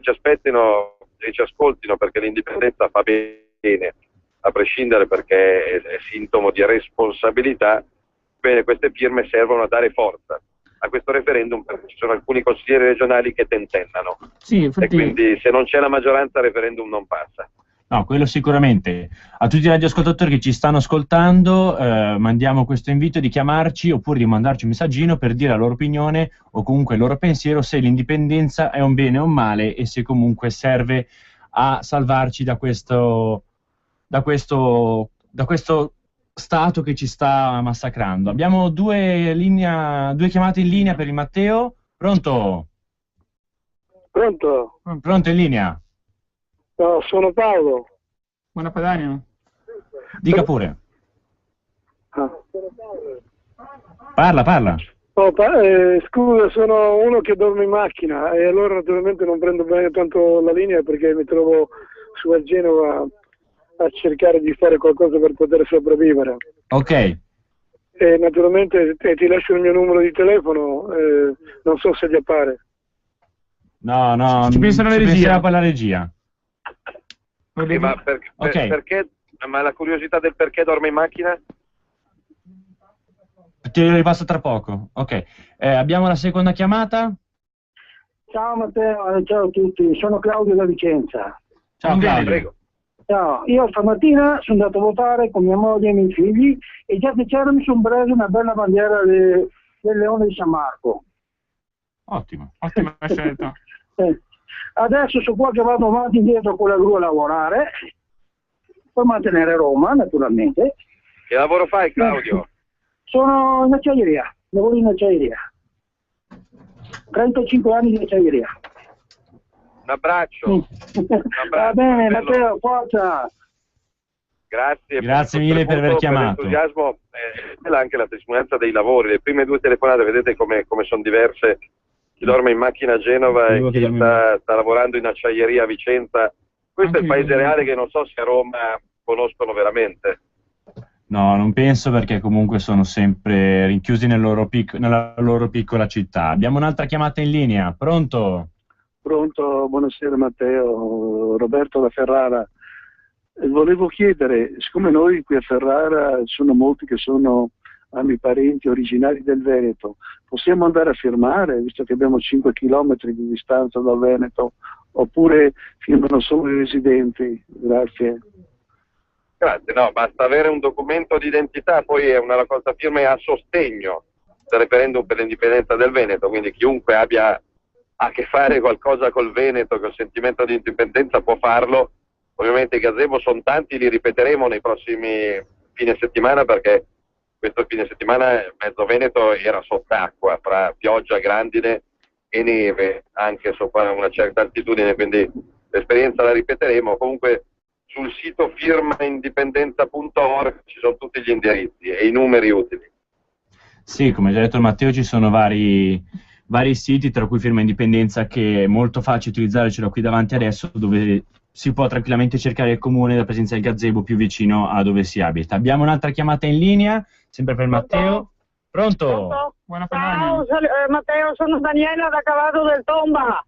ci aspettino e ci ascoltino, perché l'indipendenza fa bene, a prescindere, perché è sintomo di responsabilità. Bene, queste firme servono a dare forza a questo referendum, perché ci sono alcuni consiglieri regionali che tentennano, Sì, e infatti, quindi se non c'è la maggioranza il referendum non passa. no, quello sicuramente. A tutti i radioascoltatori che ci stanno ascoltando, mandiamo questo invito di chiamarci oppure di mandarci un messaggino per dire la loro opinione o comunque il loro pensiero, se l'indipendenza è un bene o un male e se comunque serve a salvarci da questo stato che ci sta massacrando. Abbiamo due chiamate in linea per il Matteo. Pronto? Pronto? Pronto in linea? No, sono Paolo. Buona Padania. Dica pure. Ah. Parla. Oh, scusa, sono uno che dorme in macchina e allora naturalmente non prendo bene tanto la linea perché mi trovo su a Genova a cercare di fare qualcosa per poter sopravvivere. Ok. E naturalmente ti lascio il mio numero di telefono, non so se gli appare. No, Ci pensa la regia. penserà poi la regia. Sì, ma Ok. perché? Ma la curiosità del perché dorme in macchina? Te lo ripasso tra poco. Ok. Abbiamo la seconda chiamata. Ciao Matteo, ciao a tutti, sono Claudio da Vicenza. Ciao Claudio. Prego. Ciao, io stamattina sono andato a votare con mia moglie e i miei figli e già che c'era mi sono preso una bella bandiera del Leone di San Marco. Ottimo. Ottima scelta. Adesso so qua che vado avanti e indietro con la gru a lavorare per mantenere Roma, naturalmente. Che lavoro fai, Claudio? Sono in acciaieria, lavoro in acciaieria. 35 anni di acciaieria. Un abbraccio. Va bene, bello. Matteo, forza. Grazie mille per aver chiamato. Per l'entusiasmo, anche la testimonianza dei lavori. Le prime due telefonate, vedete come sono diverse. Chi dorme in macchina a Genova e chi sta lavorando in acciaieria a Vicenza. Questo è il paese reale che non so se a Roma conoscono veramente. No, non penso, perché comunque sono sempre rinchiusi nella loro piccola città. Abbiamo un'altra chiamata in linea. Pronto? Pronto, buonasera Matteo, Roberto da Ferrara. Volevo chiedere, siccome noi qui a Ferrara sono molti che hanno i parenti originari del Veneto, possiamo andare a firmare, visto che abbiamo 5 chilometri di distanza dal Veneto, oppure firmano solo i residenti? Grazie. Grazie, no, basta avere un documento di identità, poi è una raccolta firme a sostegno del referendum per l'indipendenza del Veneto, quindi chiunque abbia a che fare qualcosa col Veneto, col sentimento di indipendenza, può farlo. Ovviamente i gazebo sono tanti, li ripeteremo nei prossimi fine settimana, perché questo fine settimana mezzo Veneto era sott'acqua, fra pioggia, grandine e neve, anche sopra una certa altitudine, quindi l'esperienza la ripeteremo. Comunque sul sito firmaindipendenza.org ci sono tutti gli indirizzi e i numeri utili. Sì, come già detto Matteo, ci sono vari siti, tra cui Firma Indipendenza, che è molto facile utilizzare, ce l'ho qui davanti adesso, dove si può tranquillamente cercare il comune, la presenza del gazebo più vicino a dove si abita. Abbiamo un'altra chiamata in linea, sempre per Matteo. Pronto? Buona Ciao, Padania. Matteo, sono Daniela da Cavallo del Tomba.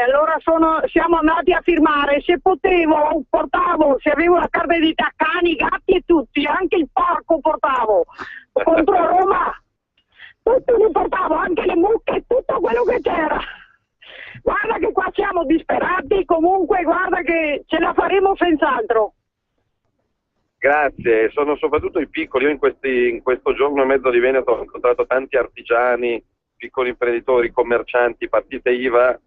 Allora siamo andati a firmare, se potevo portavo, se avevo la carta d'identità, cani, gatti e tutti, anche il porco portavo, contro Roma, tutto li portavo, anche le mucche, tutto quello che c'era. Guarda che qua siamo disperati, comunque guarda che ce la faremo senz'altro. Grazie, sono soprattutto i piccoli. Io in questo giorno e mezzo di Veneto ho incontrato tanti artigiani, piccoli imprenditori, commercianti, partite IVA,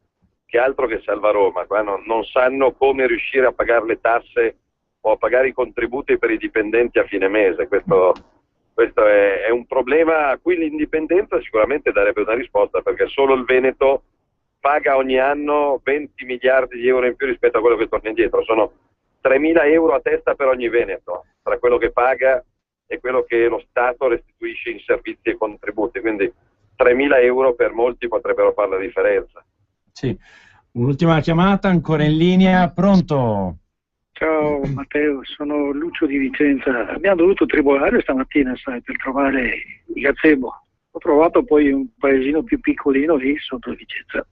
che altro che salva Roma. Qua non sanno come riuscire a pagare le tasse o a pagare i contributi per i dipendenti a fine mese. Questo è un problema a cui l'indipendenza sicuramente darebbe una risposta, perché solo il Veneto paga ogni anno 20 miliardi di euro in più rispetto a quello che torna indietro. Sono 3.000 euro a testa per ogni Veneto, tra quello che paga e quello che lo Stato restituisce in servizi e contributi. Quindi 3.000 euro per molti potrebbero fare la differenza. Sì, un'ultima chiamata ancora in linea. Pronto? Ciao Matteo, sono Lucio di Vicenza. Abbiamo dovuto tribolare stamattina, sai, per trovare il gazebo. Ho trovato poi un paesino più piccolino lì sotto Vicenza.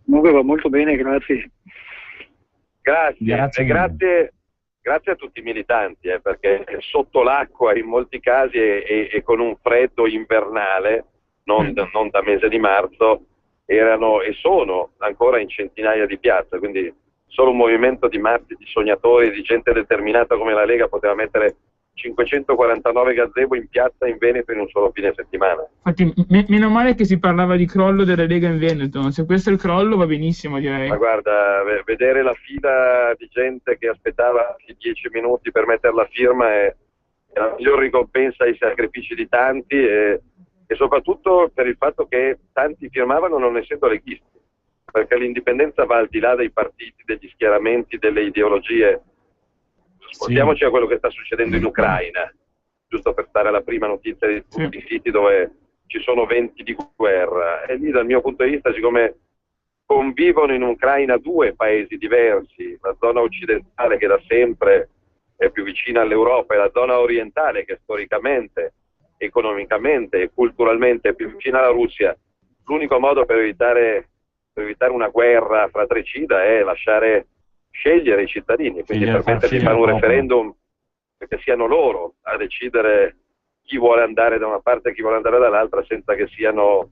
Comunque va molto bene, grazie. Grazie, grazie a tutti i militanti, perché sotto l'acqua in molti casi e con un freddo invernale, non da mese di marzo, erano e sono ancora in centinaia di piazze, quindi solo un movimento di matti, di sognatori, di gente determinata come la Lega poteva mettere 549 gazebo in piazza in Veneto in un solo fine settimana. Infatti, meno male che si parlava di crollo della Lega in Veneto. Se questo è il crollo va benissimo, direi. Ma guarda, vedere la fila di gente che aspettava 10 minuti per mettere la firma è la miglior ricompensa ai sacrifici di tanti e soprattutto per il fatto che tanti firmavano non essendo leghisti, perché l'indipendenza va al di là dei partiti, degli schieramenti, delle ideologie. Ascoltiamoci a quello che sta succedendo in Ucraina, giusto per stare alla prima notizia di tutti i siti dove ci sono venti di guerra. E lì dal mio punto di vista, siccome convivono in Ucraina due paesi diversi, la zona occidentale che da sempre è più vicina all'Europa e la zona orientale che storicamente, economicamente e culturalmente è più vicina alla Russia, l'unico modo per evitare una guerra fratricida è lasciare scegliere i cittadini, quindi permettere di fare un referendum perché siano loro a decidere chi vuole andare da una parte e chi vuole andare dall'altra, senza che siano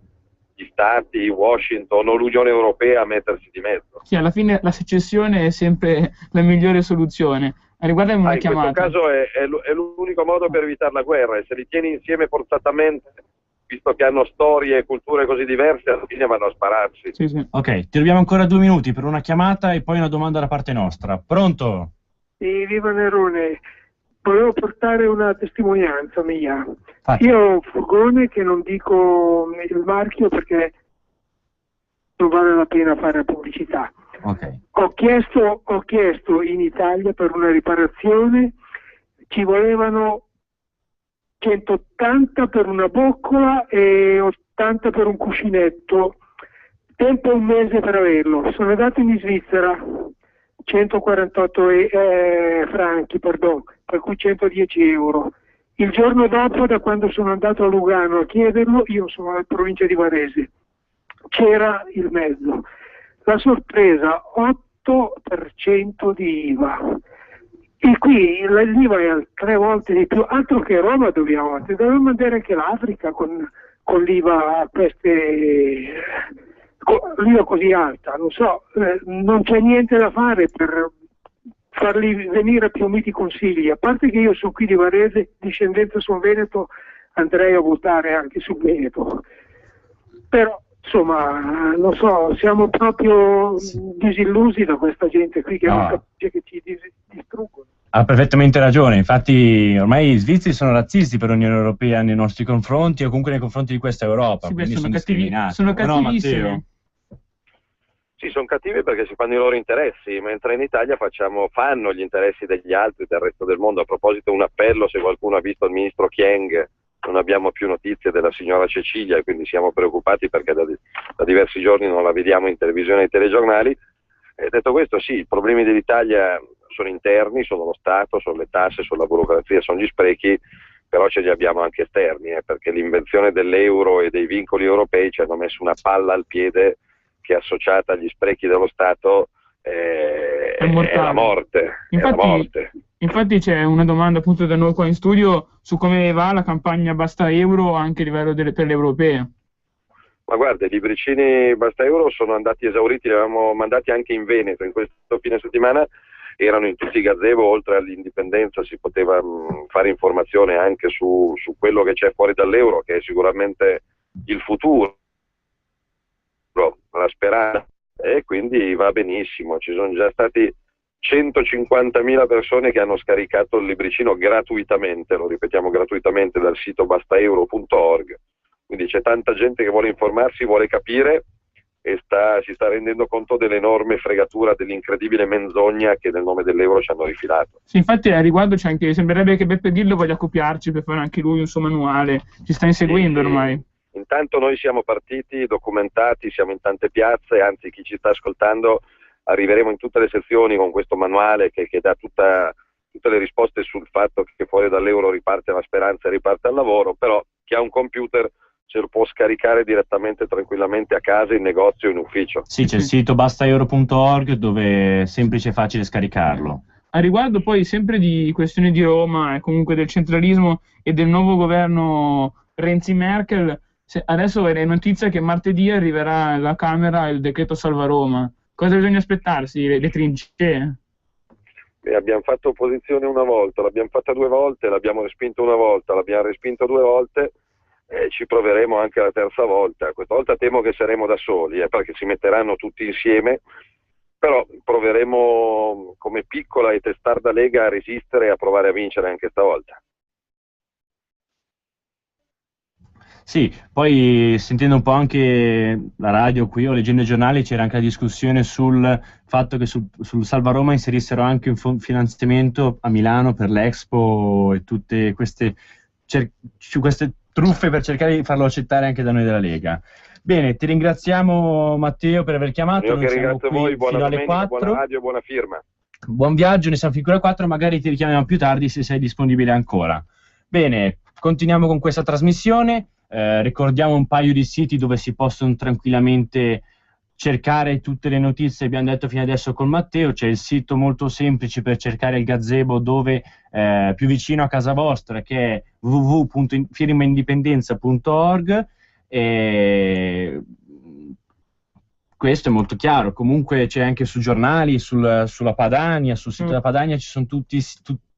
gli stati, Washington o l'Unione Europea a mettersi di mezzo. Sì, alla fine la secessione è sempre la migliore soluzione. Riguardami una chiamata. In questo caso è l'unico modo per evitare la guerra, e se li tieni insieme forzatamente, visto che hanno storie e culture così diverse, alla fine vanno a spararsi. Sì. Ok, ti rubiamo ancora 2 minuti per una chiamata e poi una domanda da parte nostra. Pronto? Sì, viva Nerone. Volevo portare una testimonianza mia. Fatti. Io ho un furgone che non dico il marchio perché non vale la pena fare pubblicità. Okay. Ho chiesto in Italia per una riparazione, ci volevano 180 per una boccola e 80 per un cuscinetto, tempo un mese per averlo. Sono andato in Svizzera, 148 franchi, perdono, per cui 110 euro. Il giorno dopo, da quando sono andato a Lugano a chiederlo, io sono nella provincia di Varese, c'era il mezzo. La sorpresa, 8% di IVA. E qui l'IVA è 3 volte di più, altro che roba dobbiamo andare anche l'Africa con l'IVA l'IVA così alta, non so, non c'è niente da fare per farli venire più miti consigli, a parte che io sono qui di Varese, discendenza sul Veneto, andrei a votare anche sul Veneto, però insomma, non so, siamo proprio disillusi da questa gente qui che non capisce che ci distruggono. Ha perfettamente ragione, infatti ormai i svizzeri sono razzisti per l'Unione Europea nei nostri confronti o comunque nei confronti di questa Europa, sì, quindi sono discriminati. Sono cattivissimi. No, Sì, sono cattivi perché si fanno i loro interessi, mentre in Italia fanno gli interessi degli altri, del resto del mondo. A proposito, un appello, se qualcuno ha visto il ministro Kyenge, non abbiamo più notizie della signora Cecilia e quindi siamo preoccupati perché da diversi giorni non la vediamo in televisione e ai telegiornali. E detto questo, sì, i problemi dell'Italia sono interni, sono lo Stato, sono le tasse, sono la burocrazia, sono gli sprechi, però ce li abbiamo anche esterni, perché l'invenzione dell'euro e dei vincoli europei ci hanno messo una palla al piede che, associata agli sprechi dello Stato, è la morte. Infatti c'è una domanda appunto da noi qua in studio su come va la campagna Basta Euro anche a livello per le europee. Ma guarda, i libricini Basta Euro sono andati esauriti, li avevamo mandati anche in Veneto in questo fine settimana, erano in tutti i gazebo, oltre all'indipendenza si poteva fare informazione anche su quello che c'è fuori dall'euro, che è sicuramente il futuro, la speranza, e quindi va benissimo. Ci sono già stati 150.000 persone che hanno scaricato il libricino gratuitamente, lo ripetiamo, gratuitamente dal sito bastaeuro.org, quindi c'è tanta gente che vuole informarsi, vuole capire e si sta rendendo conto dell'enorme fregatura, dell'incredibile menzogna che nel nome dell'euro ci hanno rifilato. Sì, infatti a riguardo c'è anche, sembrerebbe che Beppe Grillo voglia copiarci per fare anche lui un suo manuale, ci sta inseguendo ormai. Intanto noi siamo partiti, documentati, siamo in tante piazze, anzi chi ci sta ascoltando arriveremo in tutte le sezioni con questo manuale che dà tutte le risposte sul fatto che fuori dall'euro riparte la speranza e riparte il lavoro, però chi ha un computer se lo può scaricare direttamente tranquillamente a casa, in negozio o in ufficio. Sì, c'è il sito bastaeuro.org dove è semplice e facile scaricarlo. A riguardo poi sempre di questioni di Roma e comunque del centralismo e del nuovo governo Renzi-Merkel, adesso è notizia che martedì arriverà alla Camera il decreto Salva Roma. Cosa bisogna aspettarsi? Le trincee? Abbiamo fatto opposizione una volta, l'abbiamo fatta 2 volte, l'abbiamo respinto una volta, l'abbiamo respinto 2 volte e ci proveremo anche la terza volta. Questa volta temo che saremo da soli, perché si metteranno tutti insieme, però proveremo come piccola e testarda Lega a resistere e a provare a vincere anche stavolta. Sì, poi sentendo un po' anche la radio qui o leggendo i giornali c'era anche la discussione sul fatto che sul Salva Roma inserissero anche un finanziamento a Milano per l'Expo e tutte queste truffe per cercare di farlo accettare anche da noi della Lega. Bene, ti ringraziamo Matteo per aver chiamato. Io che ringrazio voi, buona fino alle domenica, 4. buona radio, buona firma. Buon viaggio, ne siamo fino alle 4, magari ti richiamiamo più tardi se sei disponibile ancora. Bene, continuiamo con questa trasmissione. Ricordiamo un paio di siti dove si possono tranquillamente cercare tutte le notizie che abbiamo detto fino adesso con Matteo. C'è il sito molto semplice per cercare il gazebo dove più vicino a casa vostra, che è www.firmaindipendenza.org. Questo è molto chiaro. Comunque c'è anche su giornali, sulla Padania, sul sito della Padania ci sono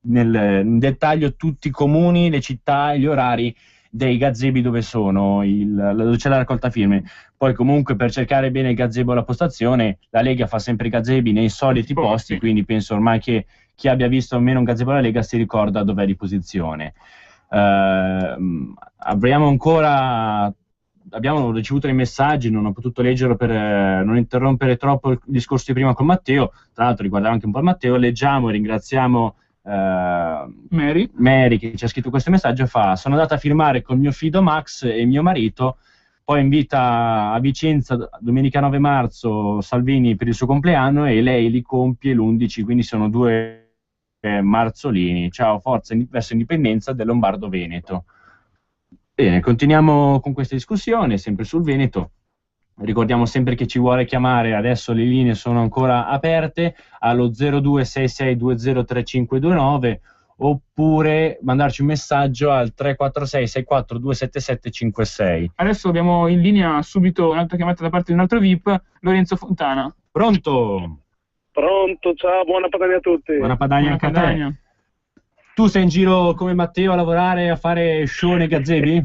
in dettaglio tutti i comuni, le città e gli orari dei gazebi dove sono, dove c'è la raccolta firme. Poi comunque per cercare bene il gazebo alla postazione, la Lega fa sempre i gazebi nei soliti posti, quindi penso ormai che chi abbia visto almeno un gazebo della Lega si ricorda dov'è di posizione. Abbiamo ricevuto dei messaggi, non ho potuto leggerlo per non interrompere troppo il discorso di prima con Matteo, tra l'altro riguardava anche un po' il Matteo. Leggiamo e ringraziamo Mary che ci ha scritto questo messaggio. Sono andata a firmare con mio figlio Max e mio marito, poi invita a Vicenza domenica 9 marzo Salvini per il suo compleanno e lei li compie l'11, quindi sono 2 marzolini. Ciao, forza verso indipendenza del Lombardo Veneto. Bene, continuiamo con questa discussione sempre sul Veneto. Ricordiamo sempre che ci vuole chiamare, adesso le linee sono ancora aperte, allo 0266203529 oppure mandarci un messaggio al 346 64 277 56. Adesso abbiamo in linea subito un'altra chiamata da parte di un altro VIP, Lorenzo Fontana. Pronto? Pronto, ciao, buona Padania a tutti. Buona Padania anche a te. Tu sei in giro come Matteo a lavorare, a fare show nei gazebi?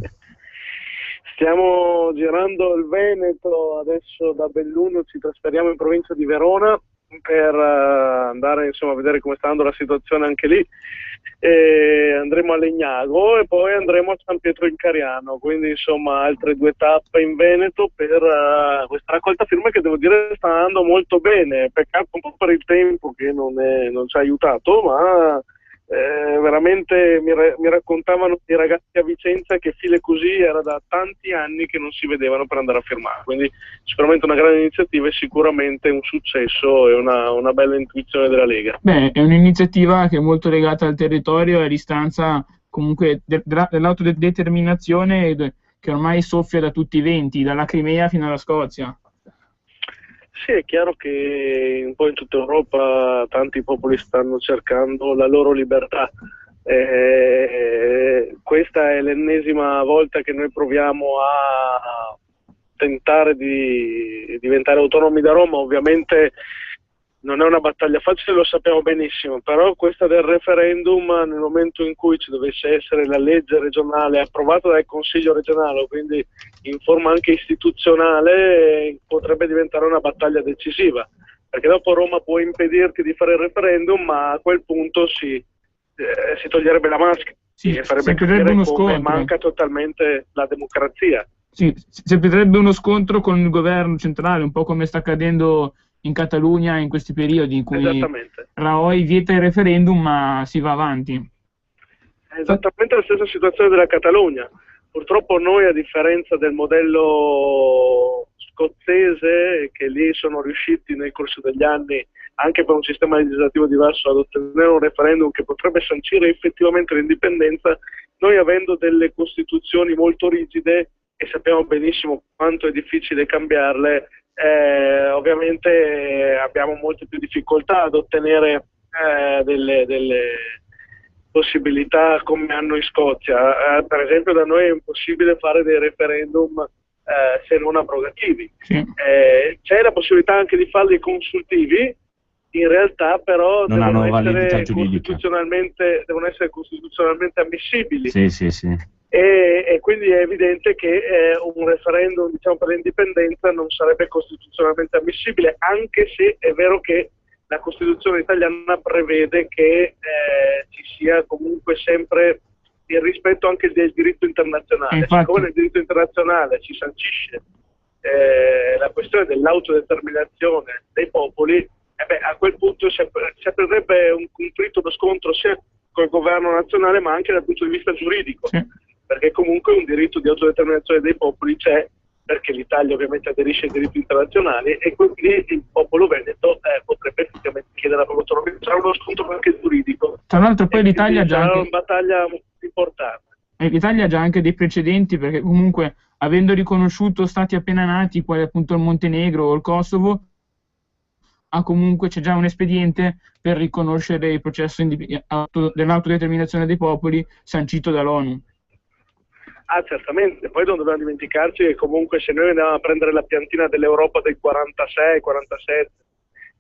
Stiamo girando il Veneto, adesso da Belluno ci trasferiamo in provincia di Verona per andare insomma a vedere come sta andando la situazione anche lì, e andremo a Legnago e poi andremo a San Pietro in Cariano, quindi insomma altre 2 tappe in Veneto per questa raccolta firme che devo dire sta andando molto bene. Peccato un po' per il tempo che non ci ha aiutato, ma veramente mi raccontavano i ragazzi a Vicenza che file così era da tanti anni che non si vedevano per andare a firmare, quindi sicuramente una grande iniziativa e sicuramente un successo e una bella intuizione della Lega. Beh, è un'iniziativa che è molto legata al territorio e all'istanza comunque dell'autodeterminazione che ormai soffia da tutti i venti, dalla Crimea fino alla Scozia. Sì, è chiaro che un po' in tutta Europa tanti popoli stanno cercando la loro libertà. Questa è l'ennesima volta che noi proviamo a tentare di diventare autonomi da Roma. Ovviamente non è una battaglia facile, lo sappiamo benissimo, però questa del referendum, nel momento in cui ci dovesse essere la legge regionale approvata dal Consiglio regionale, quindi in forma anche istituzionale, potrebbe diventare una battaglia decisiva, perché dopo Roma può impedirti di fare il referendum, ma a quel punto si toglierebbe la maschera e farebbe capire come manca totalmente la democrazia. Sì, si vedrebbe uno scontro con il governo centrale, un po' come sta accadendo in Catalogna in questi periodi in cui Rajoy vieta il referendum ma si va avanti. È esattamente la stessa situazione della Catalogna. Purtroppo noi, a differenza del modello scozzese, che lì sono riusciti nel corso degli anni, anche per un sistema legislativo diverso, ad ottenere un referendum che potrebbe sancire effettivamente l'indipendenza, noi avendo delle costituzioni molto rigide e sappiamo benissimo quanto è difficile cambiarle, ovviamente abbiamo molte più difficoltà ad ottenere delle possibilità come hanno in Scozia. Per esempio da noi è impossibile fare dei referendum se non abrogativi. Sì. C'è la possibilità anche di farli consultivi, in realtà però Non hanno devono validità essere giuridica. costituzionalmente ammissibili. Sì, sì, sì. E quindi è evidente che un referendum, diciamo, per l'indipendenza non sarebbe costituzionalmente ammissibile, anche se è vero che la Costituzione italiana prevede che ci sia comunque sempre il rispetto anche del diritto internazionale. Infatti. Siccome nel diritto internazionale si sancisce la questione dell'autodeterminazione dei popoli, a quel punto si aprirebbe un conflitto, uno scontro sia col governo nazionale ma anche dal punto di vista giuridico, Sì. perché comunque un diritto di autodeterminazione dei popoli c'è, perché l'Italia ovviamente aderisce ai diritti internazionali e quindi il popolo veneto potrebbe effettivamente chiedere la propria autonomia. Sarà uno scontro anche giuridico. Tra l'altro poi l'Italia ha già sarà anche... una battaglia importante. L'Italia ha già anche dei precedenti, perché comunque avendo riconosciuto stati appena nati, quali appunto il Montenegro o il Kosovo, c'è già un espediente per riconoscere il processo dell'autodeterminazione dei popoli sancito dall'ONU. Certamente, poi non dobbiamo dimenticarci che comunque se noi andiamo a prendere la piantina dell'Europa del 46, 47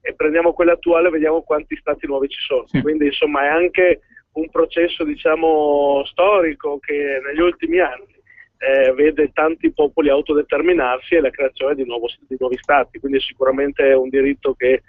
e prendiamo quella attuale, vediamo quanti stati nuovi ci sono. Sì. Quindi insomma è anche un processo, diciamo, storico che negli ultimi anni vede tanti popoli autodeterminarsi e la creazione di nuovi stati, quindi sicuramente è un diritto che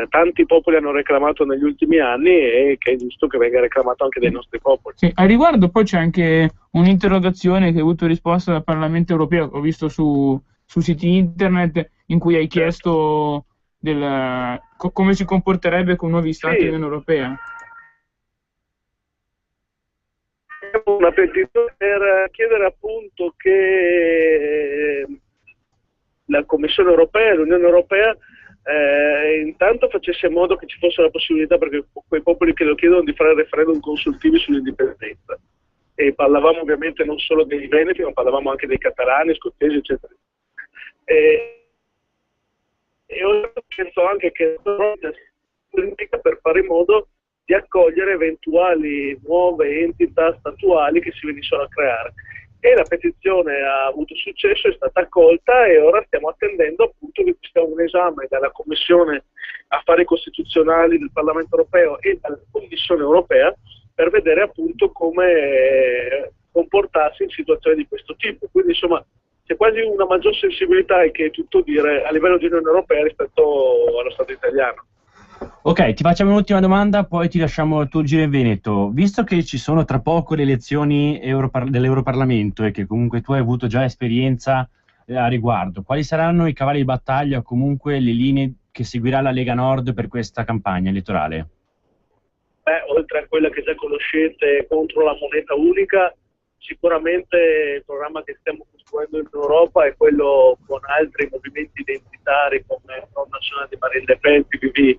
tanti popoli hanno reclamato negli ultimi anni e che è giusto che venga reclamato anche dai nostri popoli. Sì, a riguardo poi c'è anche un'interrogazione che ha avuto risposta dal Parlamento europeo, ho visto su siti internet, in cui hai chiesto come si comporterebbe con nuovi stati dell'Unione Europea. Una petizione per chiedere appunto che la Commissione europea, l'Unione europea, intanto facesse in modo che ci fosse la possibilità, perché quei popoli che lo chiedono, di fare referendum consultivi sull'indipendenza. E parlavamo ovviamente non solo dei veneti, ma parlavamo anche dei catalani, scozzesi, eccetera. E io penso anche che per fare in modo di accogliere eventuali nuove entità statuali che si venissero a creare. E la petizione ha avuto successo, è stata accolta e ora stiamo attendendo appunto che ci sia un esame dalla Commissione Affari Costituzionali del Parlamento Europeo e dalla Commissione Europea per vedere appunto come comportarsi in situazioni di questo tipo. Quindi insomma c'è quasi una maggior sensibilità, e che è tutto dire, a livello di Unione Europea rispetto allo Stato italiano. Ok, ti facciamo un'ultima domanda, poi ti lasciamo il tuo giro in Veneto. Visto che ci sono tra poco le elezioni dell'Europarlamento e che comunque tu hai avuto già esperienza a riguardo, quali saranno i cavalli di battaglia o comunque le linee che seguirà la Lega Nord per questa campagna elettorale? Oltre a quella che già conoscete contro la moneta unica, sicuramente il programma che stiamo costruendo in Europa è quello con altri movimenti identitari come il Front National di Marine Le Pen, PVV,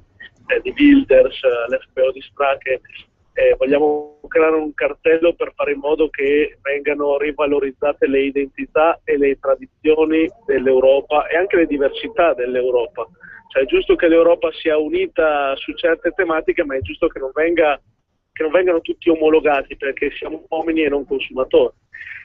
di Wilders, l'FPO di Strache. Vogliamo creare un cartello per fare in modo che vengano rivalorizzate le identità e le tradizioni dell'Europa e anche le diversità dell'Europa. Cioè è giusto che l'Europa sia unita su certe tematiche, ma è giusto che non vengano tutti omologati, perché siamo uomini e non consumatori.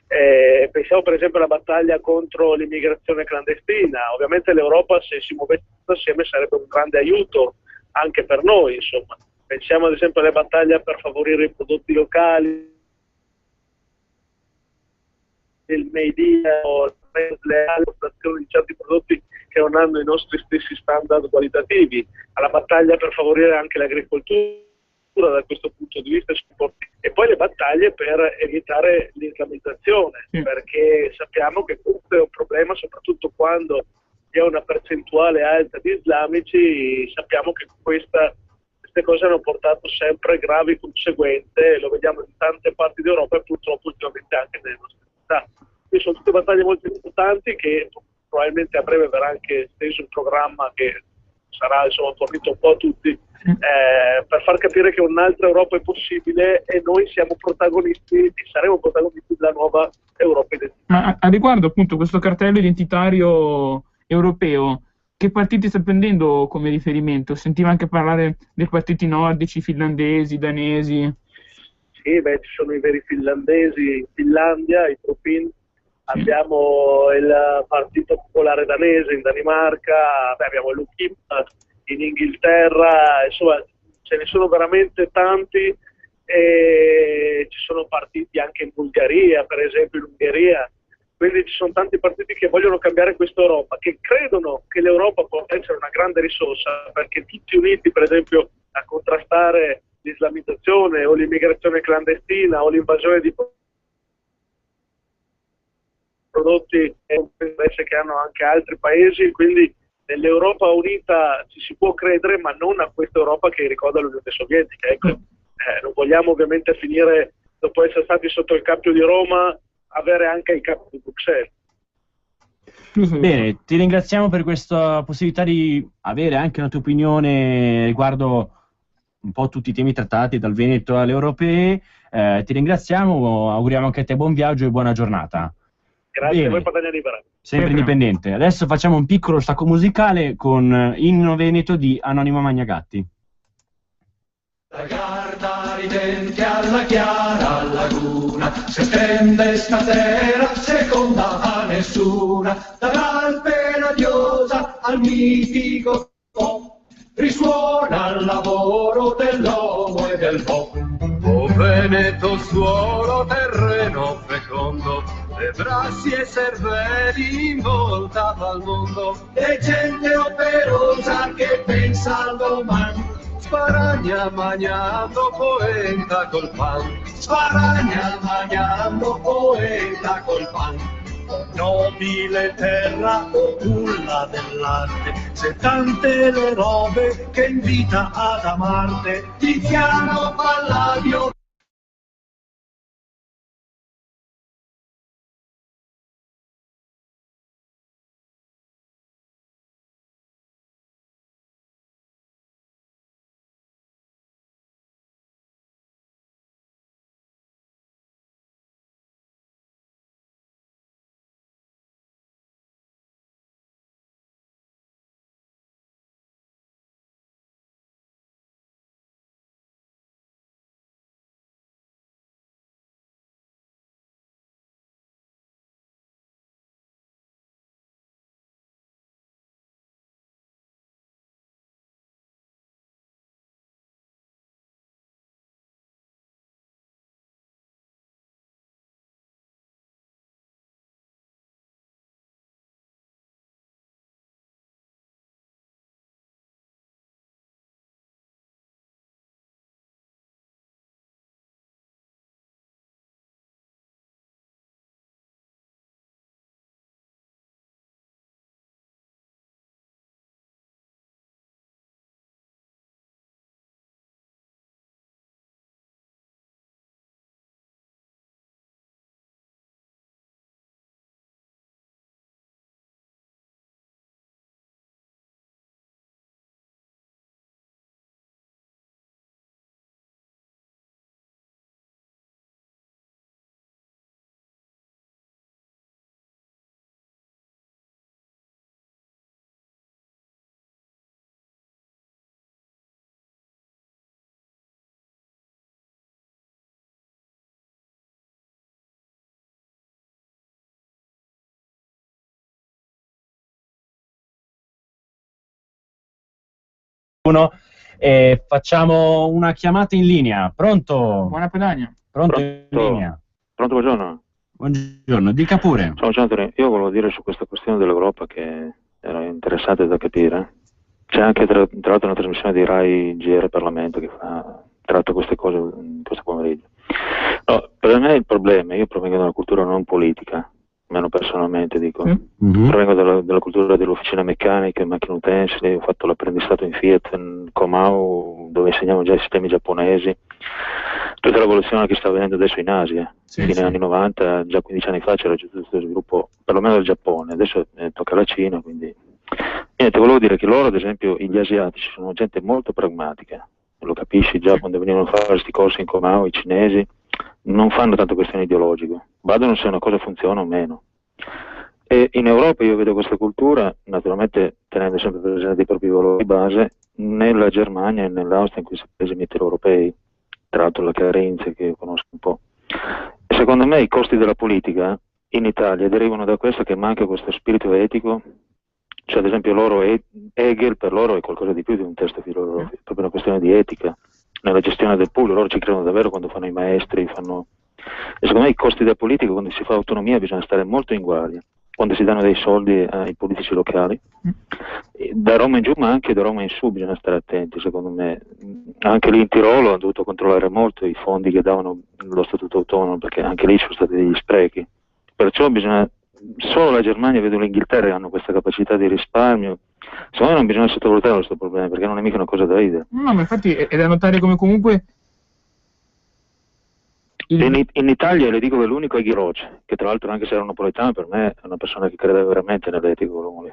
Pensiamo per esempio alla battaglia contro l'immigrazione clandestina. Ovviamente l'Europa, se si muovesse assieme, sarebbe un grande aiuto anche per noi, insomma. Pensiamo ad esempio alle battaglie per favorire i prodotti locali, il made in o l'importazione di certi prodotti che non hanno i nostri stessi standard qualitativi, alla battaglia per favorire anche l'agricoltura da questo punto di vista, e poi le battaglie per evitare l'islamizzazione, perché sappiamo che questo è un problema, soprattutto quando vi è una percentuale alta di islamici. Sappiamo che queste cose hanno portato sempre gravi conseguenze, lo vediamo in tante parti d'Europa e purtroppo ultimamente anche nelle nostre città. Quindi sono tutte battaglie molto importanti che probabilmente a breve verrà anche steso il programma che sarà insomma fornito un po' a tutti, per far capire che un'altra Europa è possibile e noi siamo protagonisti e saremo protagonisti della nuova Europa identitaria. Ma a riguardo appunto questo cartello identitario europeo, che partiti sta prendendo come riferimento? Sentiva anche parlare dei partiti nordici, finlandesi, danesi. Sì, beh, ci sono i veri finlandesi in Finlandia, i Tropin, abbiamo il Partito Popolare Danese in Danimarca, abbiamo l'UKIP in Inghilterra, insomma ce ne sono veramente tanti, e ci sono partiti anche in Bulgaria, per esempio in Ungheria, quindi ci sono tanti partiti che vogliono cambiare questa Europa, che credono che l'Europa può essere una grande risorsa, perché tutti uniti per esempio a contrastare l'islamizzazione o l'immigrazione clandestina o l'invasione di prodotti è un interesse che hanno anche altri paesi, quindi nell'Europa unita ci si può credere, ma non a questa Europa che ricorda l'Unione Sovietica. Ecco, non vogliamo ovviamente finire, dopo essere stati sotto il cappio di Roma, avere anche il capo di Bruxelles. Bene, ti ringraziamo per questa possibilità di avere anche una tua opinione riguardo un po' tutti i temi trattati dal Veneto alle europee. Ti ringraziamo, auguriamo anche a te buon viaggio e buona giornata. Grazie a voi, Padania Libera. Sempre indipendente. Adesso facciamo un piccolo stacco musicale con Inno Veneto di Anonimo Magnagatti. La Garda ridente alla chiara laguna, se stende stasera, seconda a nessuna, dall'Alpe radiosa al mitico Po, risuona il lavoro dell'uomo e del Po. O Veneto suolo, terreno fecondo, le brassi e cervelli in volta al mondo, e gente operosa che pensa al domani, sparagna mangiando poeta col pan, sparagna mangiando poeta col pan. Nobile terra o culla dell'arte, se tante le robe che invita ad amarte, Tiziano Palladio. Facciamo una chiamata in linea. Pronto? Buona Padania. Pronto in linea. Pronto, buongiorno. Buongiorno, dica pure. Ciao Gianni, io volevo dire su questa questione dell'Europa che era interessante da capire. C'è anche tra l'altro una trasmissione di Rai GR Parlamento che tratta queste cose questo pomeriggio. No, per me il problema, io provengo da una cultura non politica, almeno personalmente dico, provengo dalla cultura dell'officina meccanica, macchine utensili, ho fatto l'apprendistato in Fiat, in Comau, dove insegniamo già i sistemi giapponesi, tutta l'evoluzione che sta avvenendo adesso in Asia, fine anni 90, già 15 anni fa c'era già tutto questo sviluppo, perlomeno del Giappone, adesso tocca alla Cina, quindi Niente, volevo dire che loro, ad esempio, gli asiatici sono gente molto pragmatica, lo capisci già quando venivano a fare questi corsi in Comao, i cinesi, non fanno tanto questioni ideologiche, badano se una cosa funziona o meno. E in Europa io vedo questa cultura, naturalmente tenendo sempre presente i propri valori di base, nella Germania e nell'Austria, in questi paesi mitteleuropei, tra l'altro la Carinzia che io conosco un po'. E secondo me i costi della politica in Italia derivano da questo, che manca questo spirito etico. Cioè, ad esempio, Hegel per loro è qualcosa di più di un testo filosofico, è proprio una questione di etica, nella gestione del pubblico, loro ci credono davvero quando fanno i maestri, E secondo me i costi della politica, quando si fa autonomia, bisogna stare molto in guardia, quando si danno dei soldi ai politici locali, da Roma in giù, ma anche da Roma in su bisogna stare attenti, secondo me. Anche lì in Tirolo hanno dovuto controllare molto i fondi che davano lo Statuto Autonomo, perché anche lì ci sono stati degli sprechi. Perciò solo la Germania, vedo l'Inghilterra, hanno questa capacità di risparmio. Secondo me non bisogna sottovalutare questo problema, perché non è mica una cosa da ridere. No, ma infatti è da notare come comunque... In Italia le dico che l'unico è Ghiroce, che tra l'altro, anche se era napoletano, per me è una persona che crede veramente nell'etico.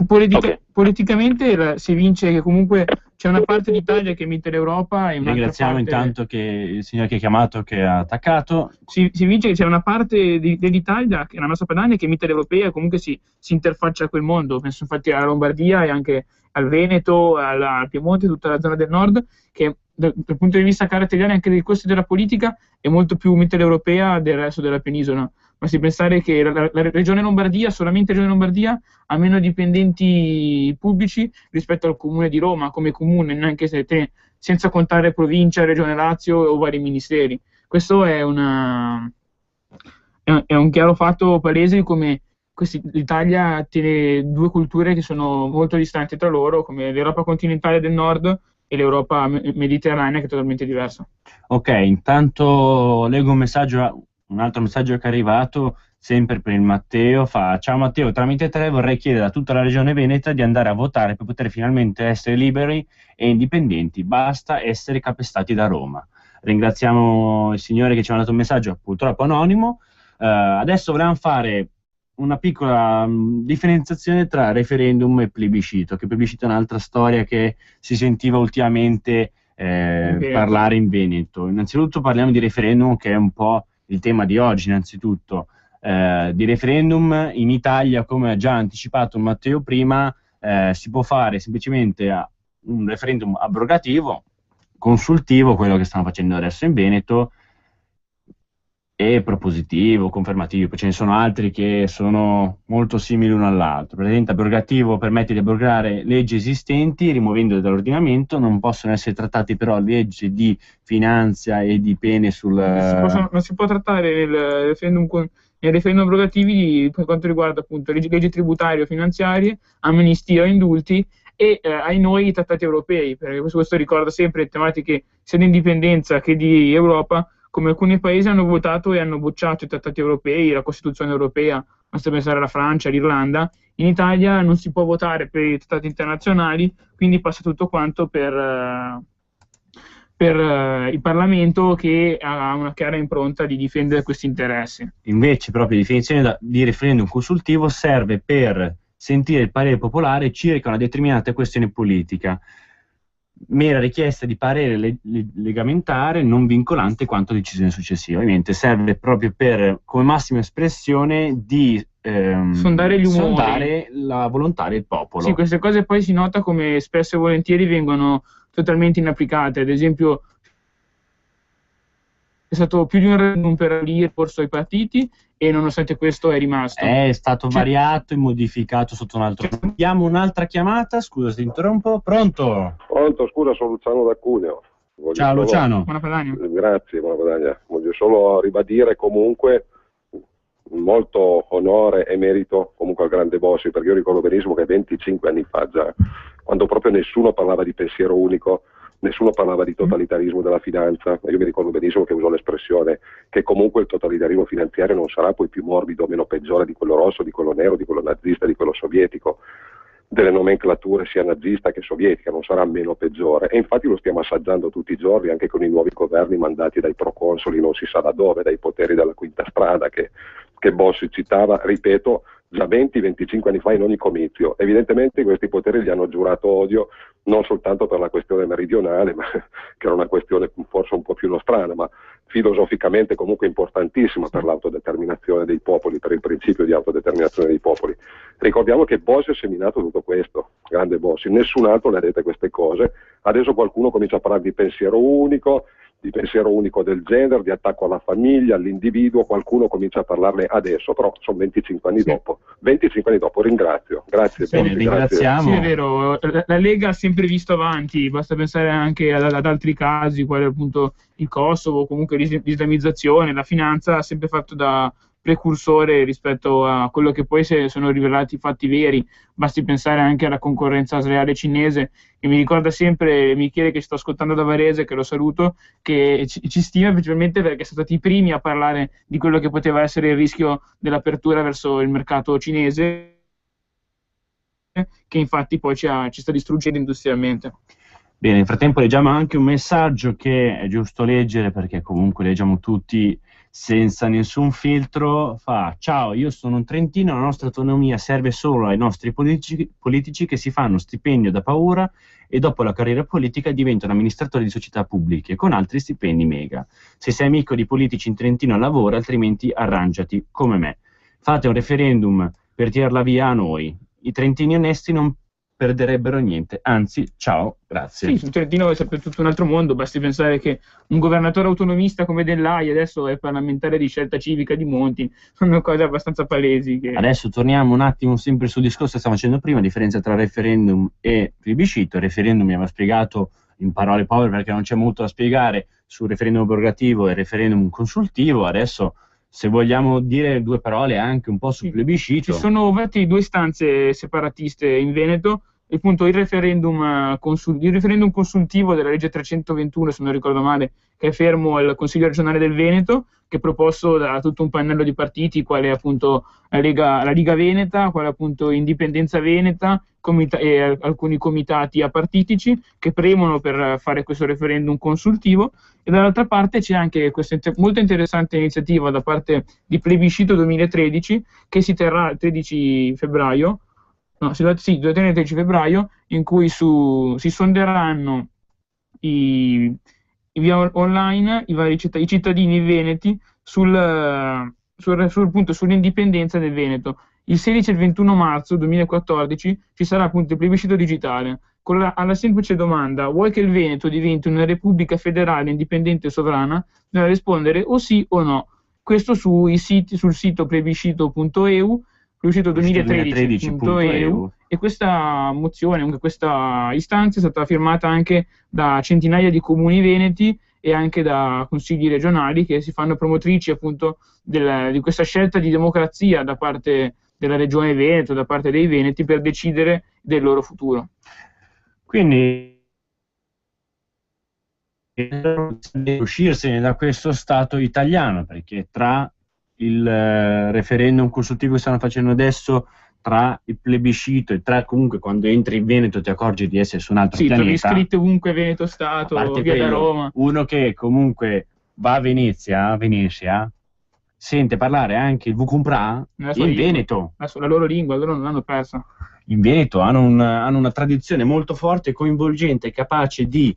Okay. Politicamente si vince che comunque c'è una parte d'Italia che emette l'Europa e un'altra ringraziamo parte... intanto che il signore che ha chiamato, che ha attaccato. Si vince che c'è una parte dell'Italia, che è la nostra Padania, che emette l'Europea e comunque si interfaccia a quel mondo. Penso infatti alla Lombardia e anche al Veneto, al Piemonte, tutta la zona del nord, che dal punto di vista caratteriale anche dei costi della politica è molto più mitteleuropea del resto della penisola. Basti pensare che la regione Lombardia, solamente la regione Lombardia, ha meno dipendenti pubblici rispetto al comune di Roma, come comune, neanche senza contare provincia, regione Lazio o vari ministeri. Questo è un chiaro fatto palese di come l'Italia tiene due culture che sono molto distanti tra loro, come l'Europa continentale del nord e l'Europa mediterranea, che è totalmente diversa. Ok, intanto leggo un altro messaggio che è arrivato, sempre per il Matteo. Ciao Matteo, tramite te vorrei chiedere a tutta la regione Veneta di andare a votare per poter finalmente essere liberi e indipendenti, basta essere capestati da Roma. Ringraziamo il signore che ci ha mandato un messaggio, purtroppo anonimo. Adesso volevamo fare una piccola differenziazione tra referendum e plebiscito, che plebiscito è un'altra storia che si sentiva ultimamente parlare in Veneto. Innanzitutto parliamo di referendum, che è un po' il tema di oggi. Innanzitutto di referendum in Italia, come ha già anticipato Matteo prima, si può fare semplicemente un referendum abrogativo, consultivo, quello che stanno facendo adesso in Veneto, e propositivo, confermativo. Poi ce ne sono altri che sono molto simili l'uno all'altro. Praticamente abrogativo permette di abrogare leggi esistenti rimuovendole dall'ordinamento, non possono essere trattati però leggi di finanza e di pene non si può trattare nel referendum abrogativi per quanto riguarda appunto leggi tributarie o finanziarie, amnistia o indulti e ai noi i trattati europei, perché questo ricorda sempre tematiche sia di indipendenza che di Europa, come alcuni paesi hanno votato e hanno bocciato i trattati europei, la Costituzione europea, basta pensare alla Francia, all'Irlanda. In Italia non si può votare per i trattati internazionali, quindi passa tutto quanto per il Parlamento, che ha una chiara impronta di difendere questi interessi. Invece proprio la definizione di referendum consultivo serve per sentire il parere popolare circa una determinata questione politica. Mera richiesta di parere legamentare, non vincolante quanto decisione successiva. Ovviamente serve proprio per, come massima espressione, di sondare la volontà del popolo. Sì, queste cose poi si nota come spesso e volentieri vengono totalmente inapplicate. Ad esempio, è stato più di un referendum per abolire il corso ai partiti e nonostante questo è rimasto. È stato variato e modificato sotto un altro. Abbiamo un'altra chiamata, scusa se ti interrompo. Pronto? Pronto, scusa, sono Luciano da Cuneo. Ciao Luciano. Buona Padania. Grazie, buona Padania. Voglio solo ribadire comunque molto onore e merito comunque al grande Bossi, perché io ricordo benissimo che 25 anni fa già, quando proprio nessuno parlava di pensiero unico, nessuno parlava di totalitarismo della finanza, io mi ricordo benissimo che usò l'espressione che comunque il totalitarismo finanziario non sarà poi più morbido o meno peggiore di quello rosso, di quello nero, di quello nazista, di quello sovietico, delle nomenclature sia nazista che sovietica, non sarà meno peggiore, e infatti lo stiamo assaggiando tutti i giorni anche con i nuovi governi mandati dai proconsoli non si sa da dove, dai poteri della quinta strada che Bossi citava, ripeto, già 20-25 anni fa in ogni comizio. Evidentemente questi poteri gli hanno giurato odio non soltanto per la questione meridionale, ma che era una questione forse un po' più nostrana, ma filosoficamente comunque importantissima per l'autodeterminazione dei popoli, per il principio di autodeterminazione dei popoli. Ricordiamo che Bossi ha seminato tutto questo, grande Bossi, nessun altro le ha dette queste cose. Adesso qualcuno comincia a parlare di pensiero unico del gender, di attacco alla famiglia, all'individuo, qualcuno comincia a parlarne adesso, però sono 25 anni dopo. 25 anni dopo, ringrazio. Grazie, Sì, Bossi, ringraziamo. Sì, è vero, la Lega ha sempre visto avanti, basta pensare anche ad altri casi, quali appunto il Kosovo, comunque l'islamizzazione, la finanza ha sempre fatto da precursore rispetto a quello che poi sono rivelati fatti veri. Basti pensare anche alla concorrenza sleale cinese, che mi ricorda sempre Michele, che ci sta ascoltando da Varese, che lo saluto, che ci stima principalmente perché sono stati i primi a parlare di quello che poteva essere il rischio dell'apertura verso il mercato cinese, che infatti poi ci sta distruggendo industrialmente. Bene, nel frattempo leggiamo anche un messaggio che è giusto leggere, perché comunque leggiamo tutti senza nessun filtro. Ciao, io sono un trentino, la nostra autonomia serve solo ai nostri politici che si fanno stipendio da paura e dopo la carriera politica diventano amministratori di società pubbliche con altri stipendi mega. Se sei amico di politici in Trentino lavora, altrimenti arrangiati come me. Fate un referendum per tirarla via a noi. I trentini onesti non perderebbero niente, anzi, ciao, grazie. Sì, sul Trentino è sempre tutto un altro mondo, basti pensare che un governatore autonomista come Dell'Ai adesso è parlamentare di Scelta Civica di Monti, sono cose abbastanza palesi. Adesso torniamo un attimo sempre sul discorso che stiamo facendo prima, la differenza tra referendum e plebiscito. Il referendum mi aveva spiegato in parole povere, perché non c'è molto da spiegare, sul referendum abrogativo e il referendum consultivo. Adesso, se vogliamo dire due parole anche un po' sul plebiscito. Ci sono infatti due istanze separatiste in Veneto. Appunto il referendum consultivo della legge 321, se non ricordo male, che è fermo al Consiglio regionale del Veneto, che è proposto da tutto un pannello di partiti, quale appunto la Liga Veneta, quale appunto Indipendenza Veneta e alcuni comitati apartitici che premono per fare questo referendum consultivo. E dall'altra parte c'è anche questa molto interessante iniziativa da parte di Plebiscito 2013, che si terrà il 13 febbraio, il 13 febbraio, in cui si sonderanno via online i vari i cittadini veneti sull'indipendenza del Veneto. Il 16 e il 21 marzo 2014 ci sarà appunto il plebiscito digitale, alla semplice domanda: vuoi che il Veneto diventi una repubblica federale indipendente e sovrana? Bisogna rispondere o sì o no. Questo sul sito plebiscito.eu, plebiscito 2013.eu, e questa mozione, comunque questa istanza, è stata firmata anche da centinaia di comuni veneti e anche da consigli regionali che si fanno promotrici appunto di questa scelta di democrazia da parte della regione Veneto, da parte dei veneti, per decidere del loro futuro. Quindi uscirsene da questo stato italiano, perché tra il referendum consultivo che stanno facendo adesso, tra il plebiscito e tra comunque quando entri in Veneto ti accorgi di essere su un altro pianeta. Sì, trovi scritto ovunque Veneto Stato, via da Roma. Uno che comunque va a Venezia, sente parlare anche il Vucumpra in Veneto. La loro lingua, loro non l'hanno persa. In Veneto hanno una tradizione molto forte, coinvolgente, capace di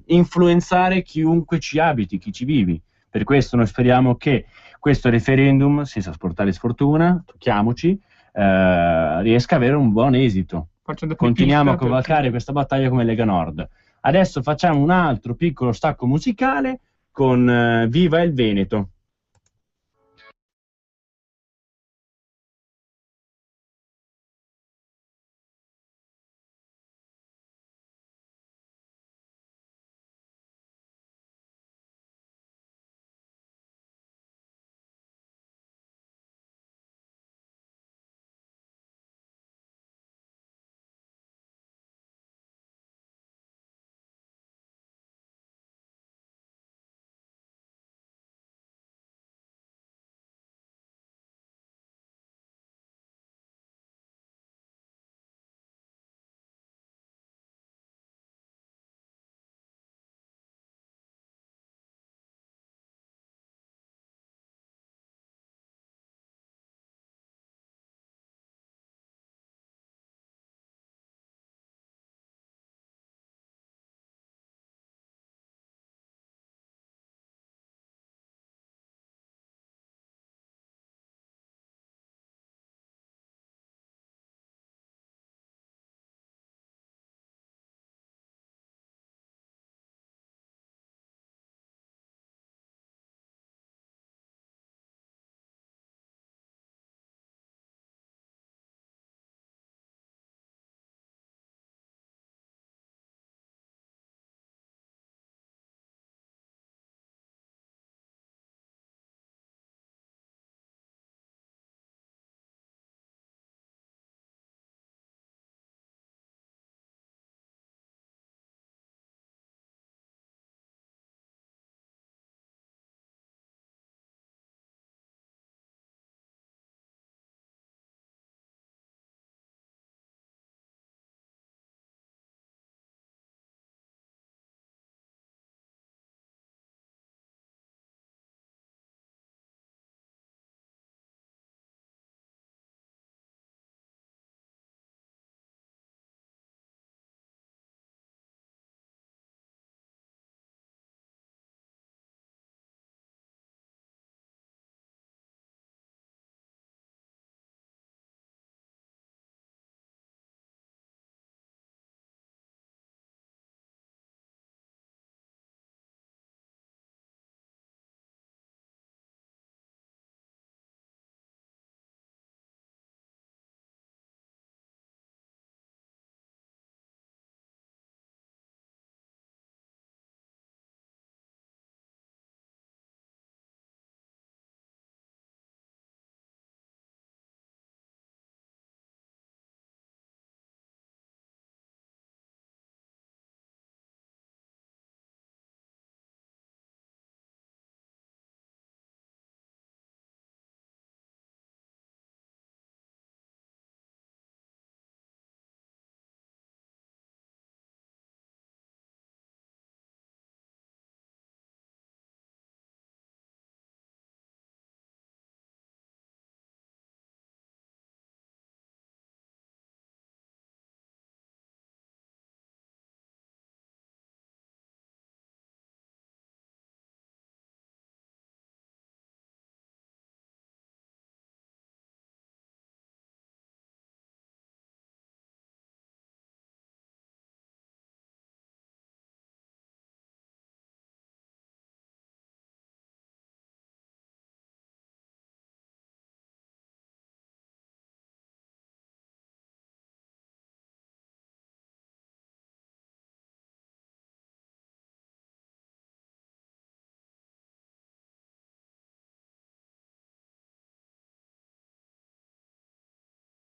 influenzare chiunque ci abiti, chi ci vivi. Per questo noi speriamo che questo referendum, senza sportare sfortuna, tocchiamoci, riesca a avere un buon esito. Continuiamo a cavalcare questa battaglia come Lega Nord. Adesso facciamo un altro piccolo stacco musicale con Viva il Veneto.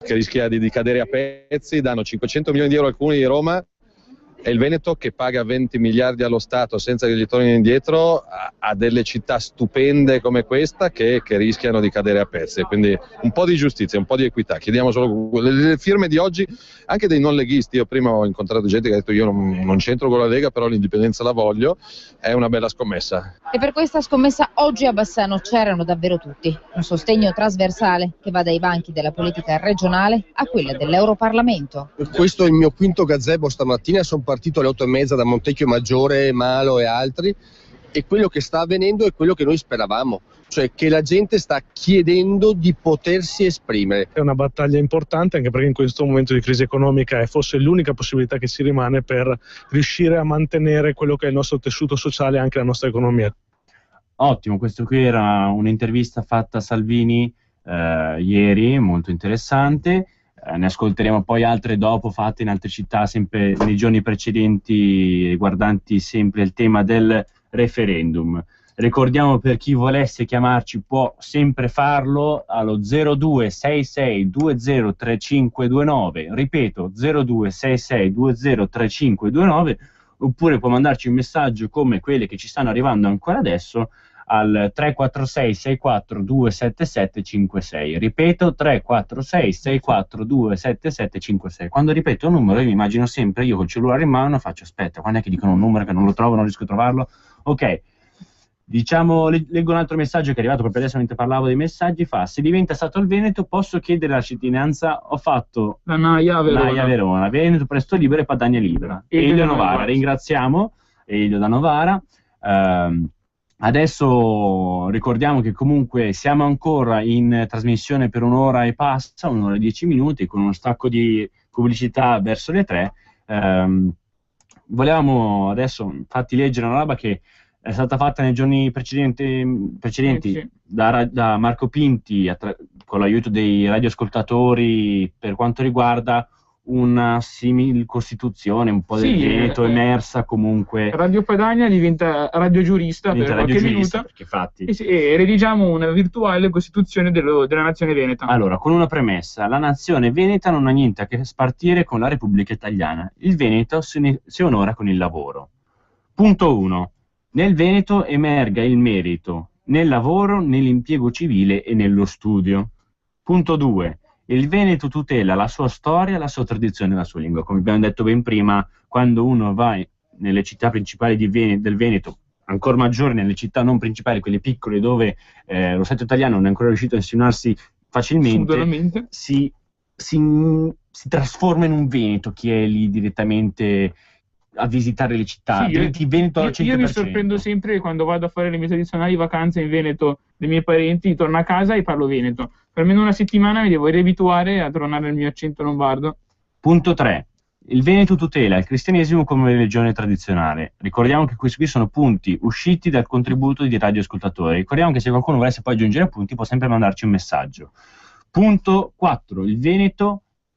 che rischia di cadere a pezzi, danno 500 milioni di euro al Comune di Roma e il Veneto, che paga 20 miliardi allo Stato senza che gli tornino indietro, ha delle città stupende come questa che rischiano di cadere a pezzi. Quindi un po' di giustizia, un po' di equità. Chiediamo solo le firme di oggi, anche dei non leghisti. Io prima ho incontrato gente che ha detto: io non c'entro con la Lega, però l'indipendenza la voglio. È una bella scommessa. E per questa scommessa oggi a Bassano c'erano davvero tutti. Un sostegno trasversale che va dai banchi della politica regionale a quella dell'Europarlamento. Questo è il mio quinto gazebo stamattina, sono partito alle 8:30 da Montecchio Maggiore, Malo e altri, e quello che sta avvenendo è quello che noi speravamo, cioè che la gente sta chiedendo di potersi esprimere. È una battaglia importante, anche perché in questo momento di crisi economica è forse l'unica possibilità che ci rimane per riuscire a mantenere quello che è il nostro tessuto sociale e anche la nostra economia. Ottimo, questo qui era un'intervista fatta a Salvini ieri, molto interessante. Ne ascolteremo poi altre dopo, fatte in altre città, sempre nei giorni precedenti, riguardanti sempre il tema del referendum. Ricordiamo, per chi volesse chiamarci può sempre farlo allo 0266203529, ripeto 0266203529, oppure può mandarci un messaggio come quelli che ci stanno arrivando ancora adesso al 346 64 27756. Ripeto, 346 64 27756. Quando ripeto un numero io mi immagino sempre, io col cellulare in mano faccio: aspetta, quando è che dicono un numero che non lo trovo, non riesco a trovarlo? Ok, diciamo, leggo un altro messaggio che è arrivato proprio adesso mentre parlavo dei messaggi. Fa: se diventa stato il Veneto posso chiedere la cittadinanza? Ho fatto la Naia a Verona, Veneto presto libero e Padania libera. Elio Novara, ringraziamo Elio da Novara. Adesso ricordiamo che comunque siamo ancora in trasmissione per un'ora e passa, un'ora e 10 minuti, con uno stacco di pubblicità verso le 3. Volevamo adesso farti leggere una roba che è stata fatta nei giorni precedenti sì. da Marco Pinti con l'aiuto dei radioascoltatori, per quanto riguarda una simile costituzione un po' del Veneto emersa comunque. Radio Padania diventa radiogiurista per qualche minuto, e redigiamo una virtuale costituzione della nazione veneta. Allora, con una premessa: la nazione veneta non ha niente a che spartire con la Repubblica Italiana. Il Veneto si onora con il lavoro. Punto 1. Nel Veneto emerga il merito nel lavoro, nell'impiego civile e nello studio. Punto 2. Il Veneto tutela la sua storia, la sua tradizione e la sua lingua. Come abbiamo detto ben prima, quando uno va nelle città principali del Veneto, ancora maggiore nelle città non principali, quelle piccole dove lo Stato italiano non è ancora riuscito a insinuarsi facilmente, si trasforma in un Veneto chi è lì direttamente a visitare le città. Veneto al 100%. Io mi sorprendo sempre quando vado a fare le mie tradizionali vacanze in Veneto dei miei parenti, torno a casa e parlo veneto. Per almeno una settimana mi devo riabituare a tornare al mio accento lombardo. Punto 3. Il Veneto tutela il cristianesimo come religione tradizionale. Ricordiamo che questi qui sono punti usciti dal contributo di radioascoltatori. Ricordiamo che se qualcuno volesse poi aggiungere punti può sempre mandarci un messaggio. Punto 4.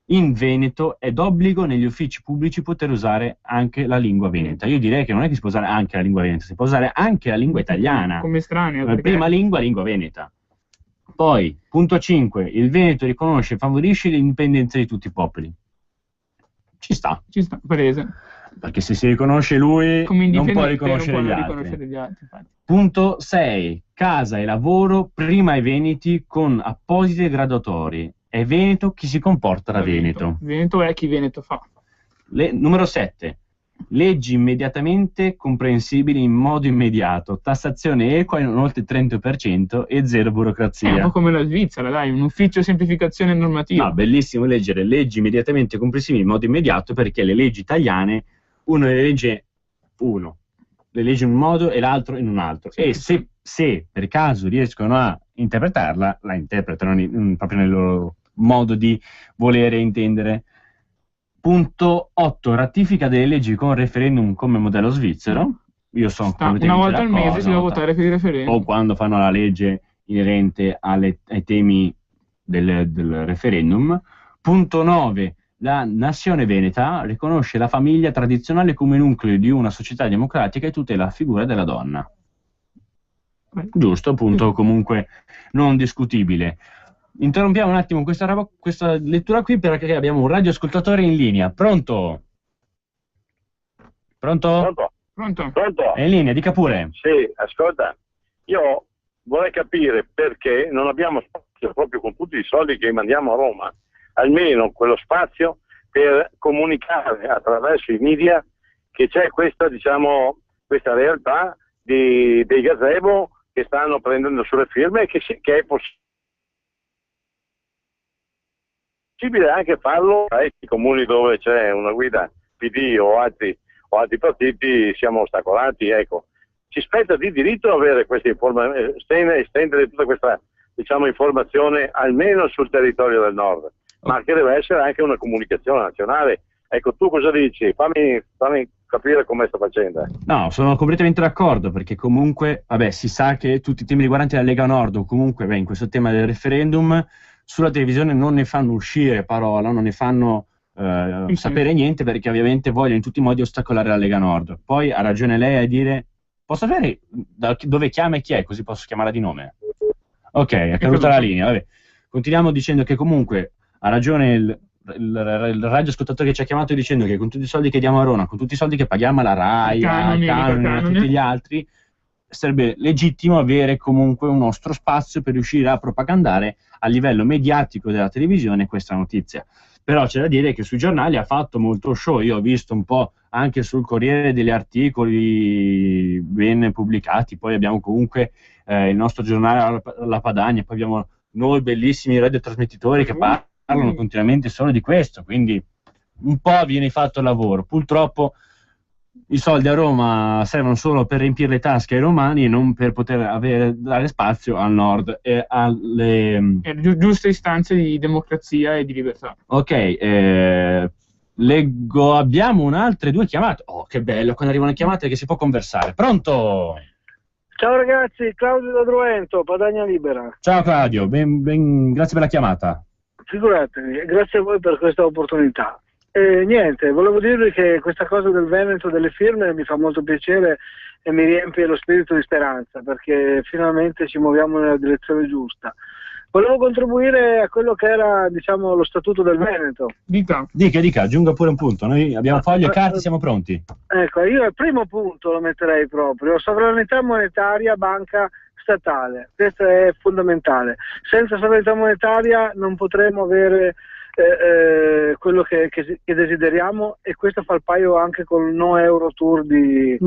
In Veneto è d'obbligo negli uffici pubblici poter usare anche la lingua veneta. Io direi che non è che si può usare anche la lingua veneta, si può usare anche la lingua italiana. Come estraneo. La prima lingua veneta. Poi, punto 5, il Veneto riconosce e favorisce l'indipendenza di tutti i popoli. Ci sta, palese. Perché se si riconosce lui non può riconoscere gli altri. Punto 6, casa e lavoro prima ai veneti con apposite graduatorie. È Veneto chi si comporta da Veneto. Veneto è chi Veneto fa. Numero 7. Leggi immediatamente comprensibili in modo immediato, tassazione equa in oltre il 30% e zero burocrazia. È un po' come la Svizzera, dai, un ufficio semplificazione normativa. No, bellissimo leggere leggi immediatamente comprensibili in modo immediato, perché le leggi italiane, uno le legge in un modo e l'altro in un altro. Sì, e se per caso riescono a interpretarla, la interpretano proprio nel loro modo di volere intendere. Punto 8. Ratifica delle leggi con referendum come modello svizzero. Io sono una volta al mese si deve votare per il referendum. O quando fanno la legge inerente ai temi del referendum. Punto 9. La nazione veneta riconosce la famiglia tradizionale come nucleo di una società democratica e tutela la figura della donna. Giusto, punto comunque non discutibile. Interrompiamo un attimo questa lettura qui perché abbiamo un radioascoltatore in linea. Pronto? Pronto? Pronto? È in linea, dica pure. Sì, ascolta, io vorrei capire perché non abbiamo spazio proprio con tutti i soldi che mandiamo a Roma, almeno quello spazio per comunicare attraverso i media che c'è questa, diciamo, questa realtà dei gazebo che stanno prendendo sulle firme e che è possibile anche farlo ai comuni dove c'è una guida PD o altri partiti siamo ostacolati, ecco. Ci spetta di diritto avere questa informazione, estendere tutta questa, diciamo, informazione almeno sul territorio del nord, ma che deve essere anche una comunicazione nazionale. Ecco, tu cosa dici? Fammi capire com'è sta facendo. No, sono completamente d'accordo, perché comunque, vabbè, si sa che tutti i temi riguardanti la Lega Nord, o comunque, in questo tema del referendum, sulla televisione non ne fanno uscire parola, non ne fanno sapere niente, perché ovviamente vogliono in tutti i modi ostacolare la Lega Nord. Poi ha ragione lei a dire, posso sapere da dove chiama e chi è, così posso chiamarla di nome? Ok, è caduta la linea, vabbè. Continuiamo dicendo che comunque ha ragione il radioascoltatore che ci ha chiamato dicendo che con tutti i soldi che diamo a Roma, con tutti i soldi che paghiamo alla RAI, ai canoni, a tutti gli altri, sarebbe legittimo avere comunque un nostro spazio per riuscire a propagandare a livello mediatico della televisione questa notizia. Però c'è da dire che sui giornali ha fatto molto show, io ho visto un po' anche sul Corriere degli articoli ben pubblicati, poi abbiamo comunque il nostro giornale La Padania, poi abbiamo noi bellissimi radiotrasmettitori che parlano continuamente solo di questo, quindi un po' viene fatto il lavoro. Purtroppo i soldi a Roma servono solo per riempire le tasche ai romani e non per poter dare spazio al nord e alle giuste istanze di democrazia e di libertà. Ok, leggo, abbiamo altre 2 chiamate. Oh, che bello quando arrivano le chiamate che si può conversare. Pronto? Ciao ragazzi, Claudio da Druento, Padania Libera. Ciao Claudio, grazie per la chiamata. Figuratevi, grazie a voi per questa opportunità. Niente, volevo dirvi che questa cosa del Veneto, delle firme, mi fa molto piacere e mi riempie lo spirito di speranza, perché finalmente ci muoviamo nella direzione giusta. Volevo contribuire a quello che era, diciamo, lo statuto del Veneto. Dica, aggiunga pure un punto. Noi abbiamo foglie e carte, siamo pronti. Ecco, io al primo punto lo metterei proprio, sovranità monetaria, banca statale. Questo è fondamentale. Senza sovranità monetaria non potremo avere quello che desideriamo, e questo fa il paio anche col no euro tour del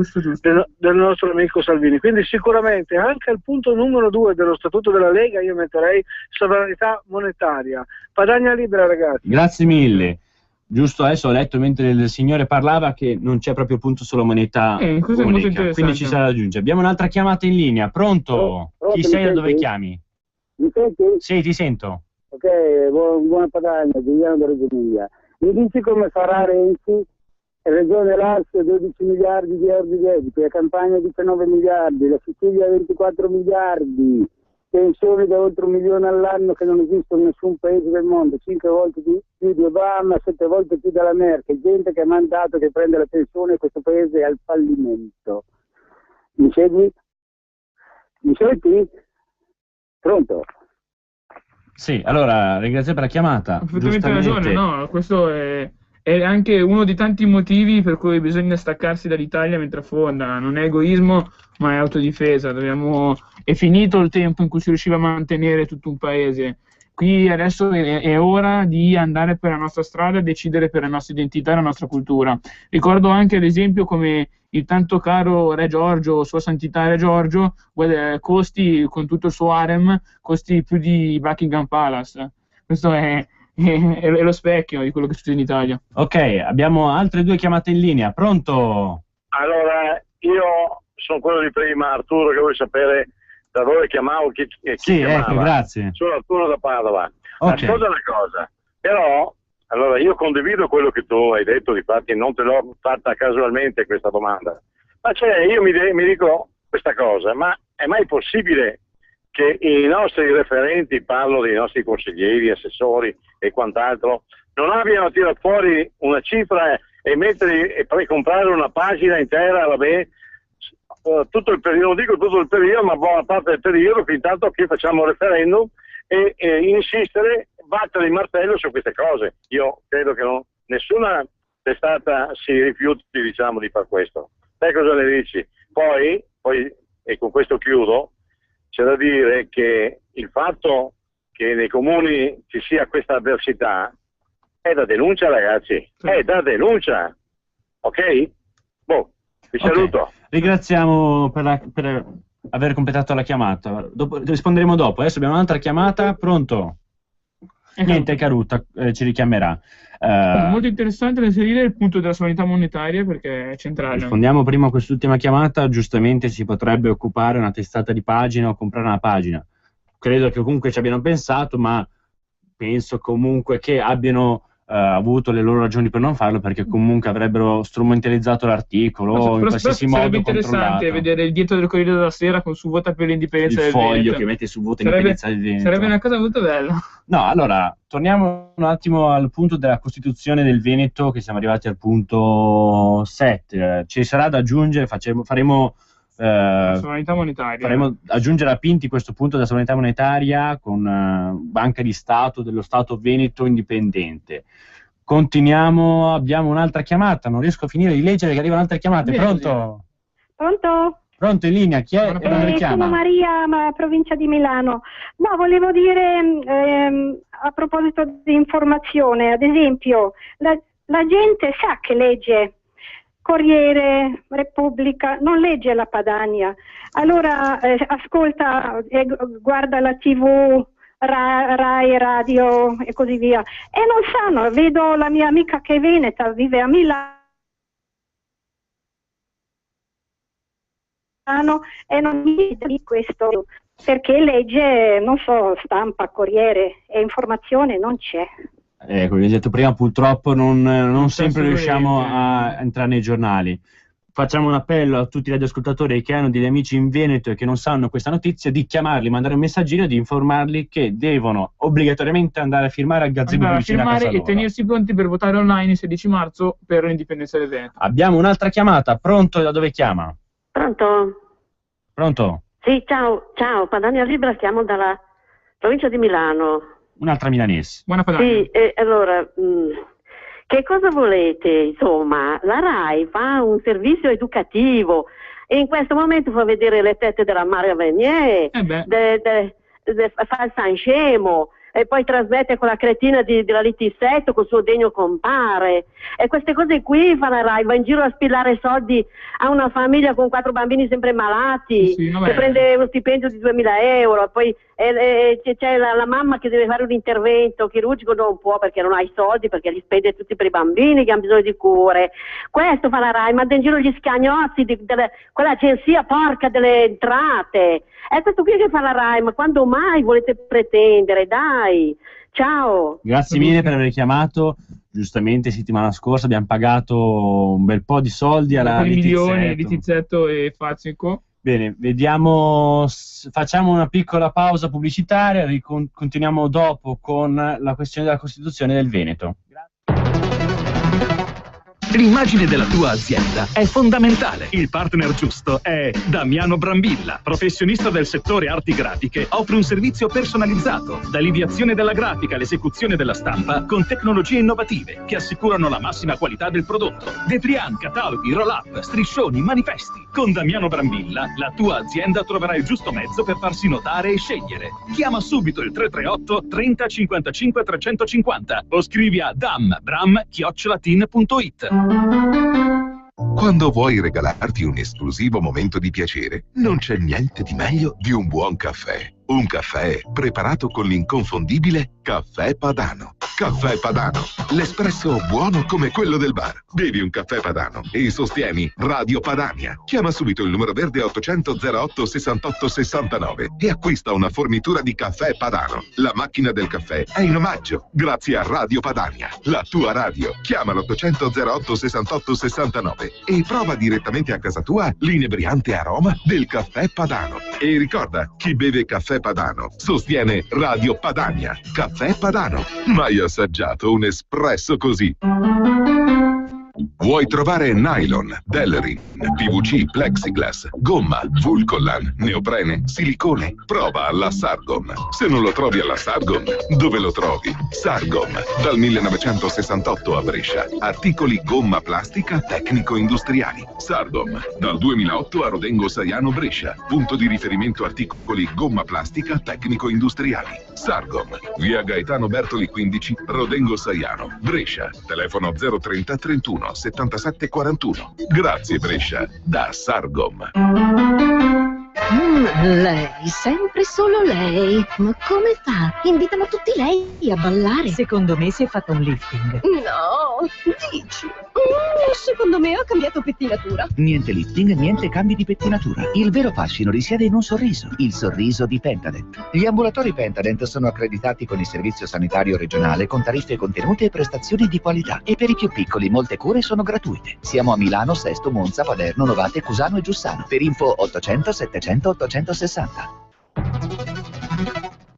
nostro amico Salvini. Quindi sicuramente anche al punto numero 2 dello statuto della Lega io metterei sovranità monetaria. Padania Libera, ragazzi. Grazie mille. Giusto, adesso ho letto mentre il signore parlava che non c'è proprio punto solo moneta unica, quindi ci sarà da aggiungere. Abbiamo un'altra chiamata in linea. Pronto? Chi sei e da dove chiami? Mi senti? Sì, ti sento. Ok, buona Padania, Giuliano da Reggio Emilia. Mi dici come farà Renzi? Regione Lazio 12 miliardi di euro di debito, la Campania 19 miliardi, la Sicilia 24 miliardi, pensioni da oltre 1 milione all'anno che non esistono in nessun paese del mondo, 5 volte più di Obama, 7 volte più della Merkel, gente che ha mandato che prende la pensione e questo paese è al fallimento. Mi segui? Mi senti? Pronto? Sì, allora, ringrazio per la chiamata. Perfettamente ragione, no, questo è anche uno dei tanti motivi per cui bisogna staccarsi dall'Italia mentre affonda. Non è egoismo, ma è autodifesa. È finito il tempo in cui si riusciva a mantenere tutto un paese. Qui adesso è ora di andare per la nostra strada e decidere per la nostra identità e la nostra cultura. Ricordo anche, ad esempio, come il tanto caro Re Giorgio, Sua Santità Re Giorgio, costi, con tutto il suo harem, costi più di Buckingham Palace. Questo è lo specchio di quello che succede in Italia. Ok, abbiamo altre 2 chiamate in linea. Pronto? Allora, io sono quello di prima, Arturo, che vuoi sapere da dove chiamavo chi sì, chiamava. Ecco, grazie. Sono Arturo da Padova. Okay. Ascolta una cosa, però, allora io condivido quello che tu hai detto, difatti non te l'ho fatta casualmente questa domanda, ma io mi dico questa cosa, ma è mai possibile che i nostri referenti, parlo dei nostri consiglieri, assessori e quant'altro, non abbiano tirato fuori una cifra e comprare una pagina intera, vabbè, tutto il periodo, non dico tutto il periodo, ma buona parte del periodo, fin tanto che facciamo il referendum e insistere, battere il martello su queste cose. Io credo che nessuna testata si rifiuti, diciamo, di far questo. Te cosa ne dici? Poi, e con questo chiudo, c'è da dire che il fatto che nei comuni ci sia questa avversità è da denuncia, ragazzi, è da denuncia, ok? Vi saluto. Ringraziamo per aver completato la chiamata. Risponderemo dopo. Adesso abbiamo un'altra chiamata. Pronto? Niente, Caruta ci richiamerà. Molto interessante da inserire il punto della sovranità monetaria, perché è centrale. Rispondiamo prima a quest'ultima chiamata. Giustamente si potrebbe occupare una testata di pagina o comprare una pagina. Credo che comunque ci abbiano pensato, ma penso comunque che abbiano avuto le loro ragioni per non farlo, perché comunque avrebbero strumentalizzato l'articolo in qualsiasi modo. Sarebbe interessante vedere il dietro del Corriere della Sera con su vota per l'indipendenza del Veneto. Il foglio che mette su vota l'indipendenza del Veneto. Sarebbe una cosa molto bella. No, allora, torniamo un attimo al punto della Costituzione del Veneto, che siamo arrivati al punto 7. Ci sarà da aggiungere, faremo sovranità monetaria. Faremo aggiungere a Pinti questo punto della sovranità monetaria con Banca di Stato dello Stato Veneto indipendente. Continuiamo, abbiamo un'altra chiamata, non riesco a finire di leggere che arrivano altre chiamate. Pronto? Pronto? Pronto, in linea, chi è? E dove chiama? Sono Maria, provincia di Milano. No, volevo dire a proposito di informazione, ad esempio, la gente sa che legge Corriere, Repubblica, non legge la Padania, allora ascolta, guarda la TV, Rai, radio e così via, e non sanno. Vedo la mia amica che è veneta, vive a Milano e non mi di questo, perché legge, non so, stampa, Corriere, e informazione non c'è. Come vi ho detto prima, purtroppo non sempre riusciamo a entrare nei giornali. Facciamo un appello a tutti gli radioascoltatori che hanno degli amici in Veneto e che non sanno questa notizia, di chiamarli, mandare un messaggino e di informarli che devono obbligatoriamente andare a firmare al gazebo vicino a casa loro. E tenersi pronti per votare online il 16 marzo per l'indipendenza del Veneto. Abbiamo un'altra chiamata. Pronto? Da dove chiama? Pronto? Pronto? Sì, ciao, Padania Libera, chiamo dalla provincia di Milano. Un'altra milanese. Buona Padania. Sì, allora, che cosa volete? Insomma, la RAI fa un servizio educativo e in questo momento fa vedere le tette della Maria Venier, fa il San Scemo, e poi trasmette quella cretina della Litissetto col suo degno compare, e queste cose qui fa la RAI, va in giro a spillare soldi a una famiglia con 4 bambini sempre malati, che prende uno stipendio di 2.000 euro, poi c'è la mamma che deve fare un intervento chirurgico, non può perché non ha i soldi, perché li spende tutti per i bambini che hanno bisogno di cure. Questo fa la RAI, manda in giro gli scagnozzi quella agenzia porca delle entrate. È questo qui che fa la RAI, ma quando mai volete pretendere? Dai, ciao. Grazie mille per aver chiamato. Giustamente settimana scorsa abbiamo pagato un bel po' di soldi alla Litissetto e Fazzico. Bene, vediamo, facciamo una piccola pausa pubblicitaria, continuiamo dopo con la questione della Costituzione del Veneto. L'immagine della tua azienda è fondamentale. Il partner giusto è Damiano Brambilla, professionista del settore arti grafiche. Offre un servizio personalizzato, dall'ideazione della grafica all'esecuzione della stampa, con tecnologie innovative che assicurano la massima qualità del prodotto. Depliant, cataloghi, roll-up, striscioni, manifesti. Con Damiano Brambilla la tua azienda troverà il giusto mezzo per farsi notare e scegliere. Chiama subito il 338 30 55 350 o scrivi a dambram@tin.it. Quando vuoi regalarti un esclusivo momento di piacere, non c'è niente di meglio di un buon caffè. Un caffè preparato con l'inconfondibile Caffè Padano. Caffè Padano, l'espresso buono come quello del bar. Bevi un caffè Padano e sostieni Radio Padania. Chiama subito il numero verde 800 08 68 69 e acquista una fornitura di Caffè Padano. La macchina del caffè è in omaggio, grazie a Radio Padania, la tua radio. Chiama l'800 08 68 69 e prova direttamente a casa tua l'inebriante aroma del Caffè Padano. E ricorda, chi beve Caffè Padano sostiene Radio Padania. Caffè Padano. Mai assaggiato un espresso così? Vuoi trovare nylon, Delrin, PVC, plexiglass, gomma, Vulcolan, neoprene, silicone? Prova alla Sargom. Se non lo trovi alla Sargom, dove lo trovi? Sargom, dal 1968 a Brescia. Articoli gomma plastica tecnico-industriali. Sargom, dal 2008 a Rodengo Saiano Brescia. Punto di riferimento articoli gomma plastica tecnico-industriali. Sargom, via Gaetano Bertoli 15, Rodengo Saiano, Brescia. Telefono 030 31 77 41. Grazie Brescia, da Sargom. Lei, sempre solo lei. Ma come fa? Invitano tutti lei a ballare. Secondo me si è fatto un lifting. No, dici. Secondo me ha cambiato pettinatura. Niente lifting, niente cambi di pettinatura. Il vero fascino risiede in un sorriso, il sorriso di Pentadent. Gli ambulatori Pentadent sono accreditati con il Servizio Sanitario Regionale con tariffe contenute e prestazioni di qualità. E per i più piccoli molte cure sono gratuite. Siamo a Milano, Sesto, Monza, Paderno, Novate, Cusano e Giussano. Per info 800 700 860.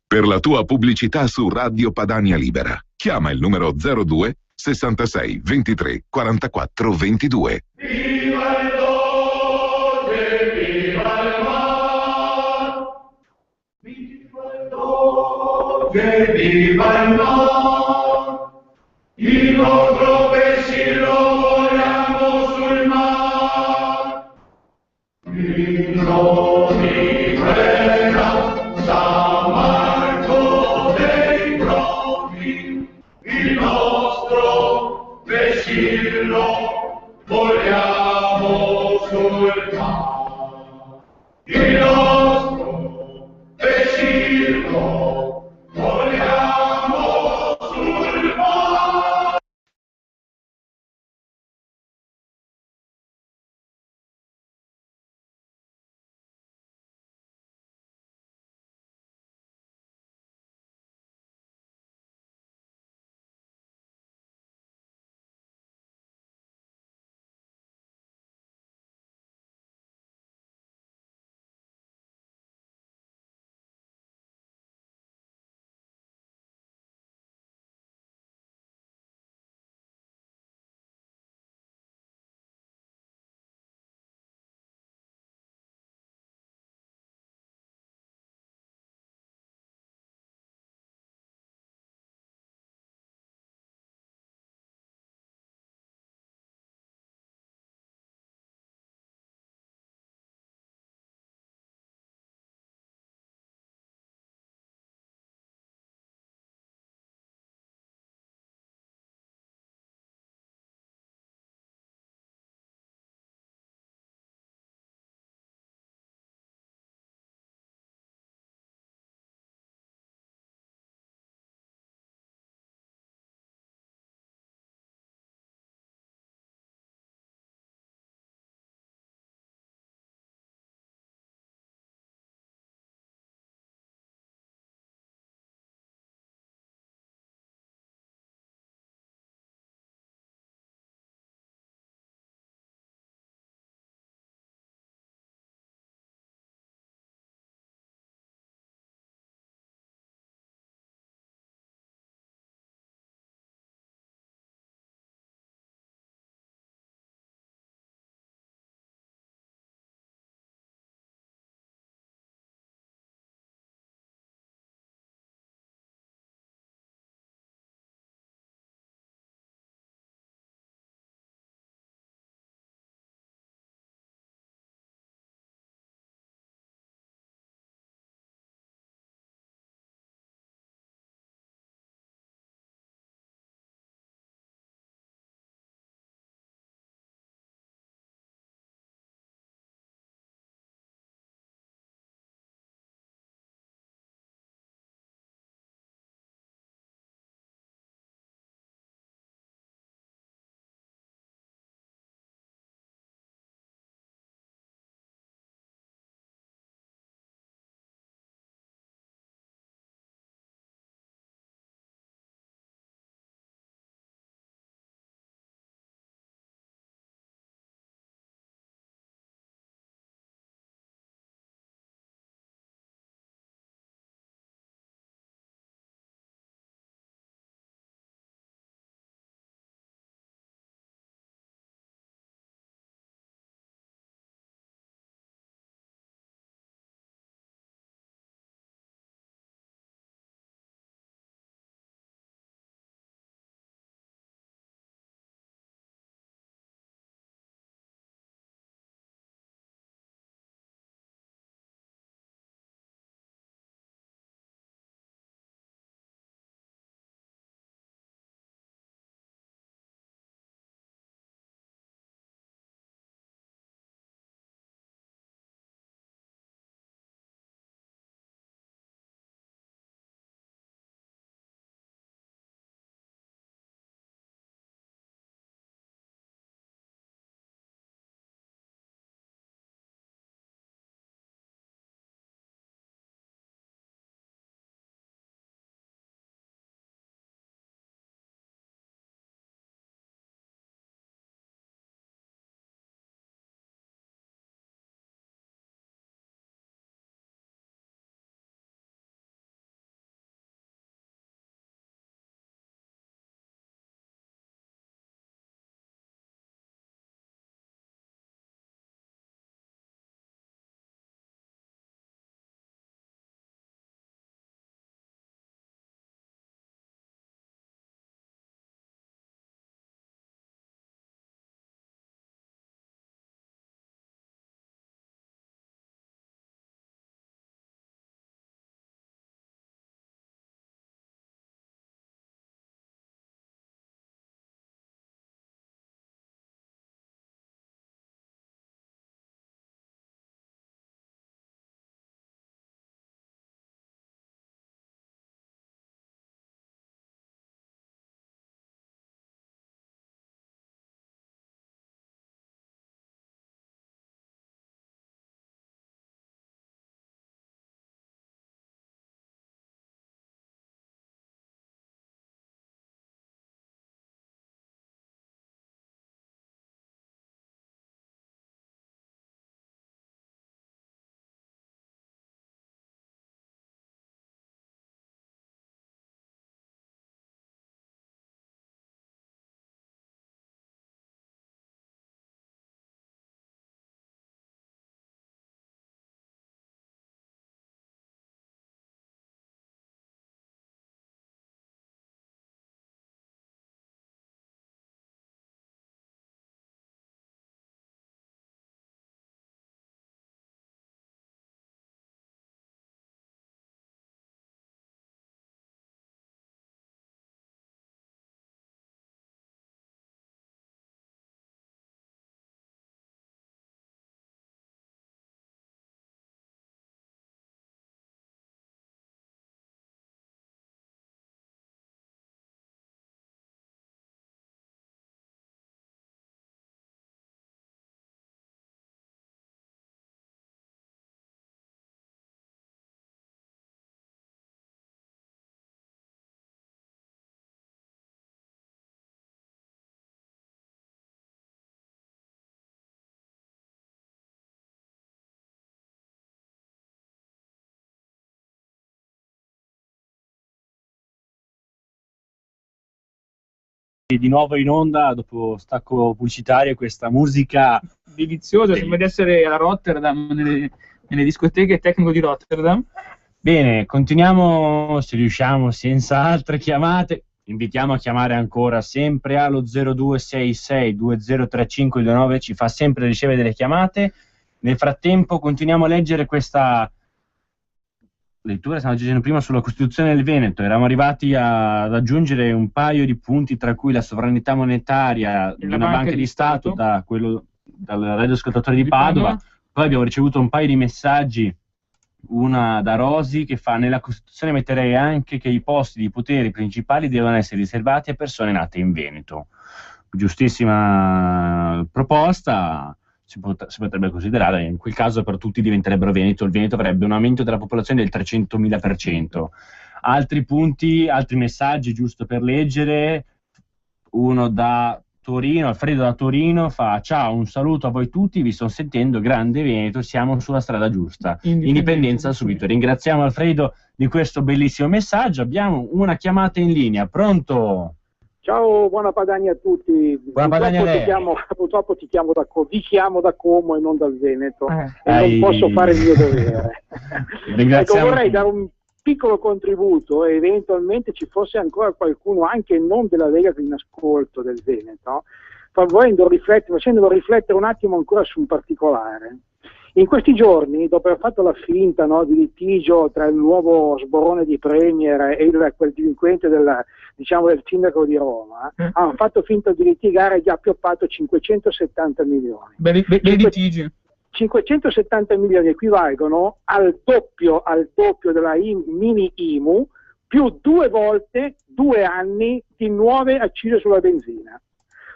Per la tua pubblicità su Radio Padania Libera, chiama il numero 02 66 23 44 22. Viva il Doge, viva il mar! Viva il Doge, viva il mar! Il nostro vessillo vogliamo sul mar! Il nome quella San Marco dei Bromi, il nostro vessillo vogliamo sul mar. Il nostro vessillo di nuovo in onda dopo stacco pubblicitario questa musica deliziosa, sembra di essere a Rotterdam, nelle discoteche tecnico di Rotterdam. Bene, continuiamo se riusciamo senza altre chiamate. Invitiamo a chiamare ancora sempre allo 0266203529, ci fa sempre ricevere delle chiamate. Nel frattempo continuiamo a leggere questa lettura, stiamo leggendo prima sulla Costituzione del Veneto, eravamo arrivati ad aggiungere un paio di punti, tra cui la sovranità monetaria di una banca di Stato dal radioascoltatore di Padova. Poi abbiamo ricevuto un paio di messaggi, una da Rosi che fa: nella Costituzione metterei anche che i posti di potere principali devono essere riservati a persone nate in Veneto. Giustissima proposta, si potrebbe considerare, in quel caso per tutti diventerebbero Veneto, il Veneto avrebbe un aumento della popolazione del 300.000%. Altri punti, altri messaggi giusto per leggere, uno da Torino, Alfredo da Torino fa: ciao, un saluto a voi tutti, vi sto sentendo, grande Veneto, siamo sulla strada giusta, indipendenza subito. Ringraziamo Alfredo di questo bellissimo messaggio. Abbiamo una chiamata in linea, pronto? Ciao, buona Padania a tutti. Buona Padania a lei. Purtroppo vi chiamo da Como e non dal Veneto, e non posso fare il mio dovere. Ecco, vorrei dare un piccolo contributo e eventualmente ci fosse ancora qualcuno, anche non della Lega, in ascolto del Veneto, facendolo riflettere un attimo ancora su un particolare. In questi giorni, dopo aver fatto la finta, no, di litigio tra il nuovo sborone di Premier e quel delinquente del sindaco di Roma, hanno fatto finta di litigare e già appioppato 570 milioni. Bei litigi. 570 milioni equivalgono al doppio della mini IMU più 2 volte 2 anni di nuove accise sulla benzina.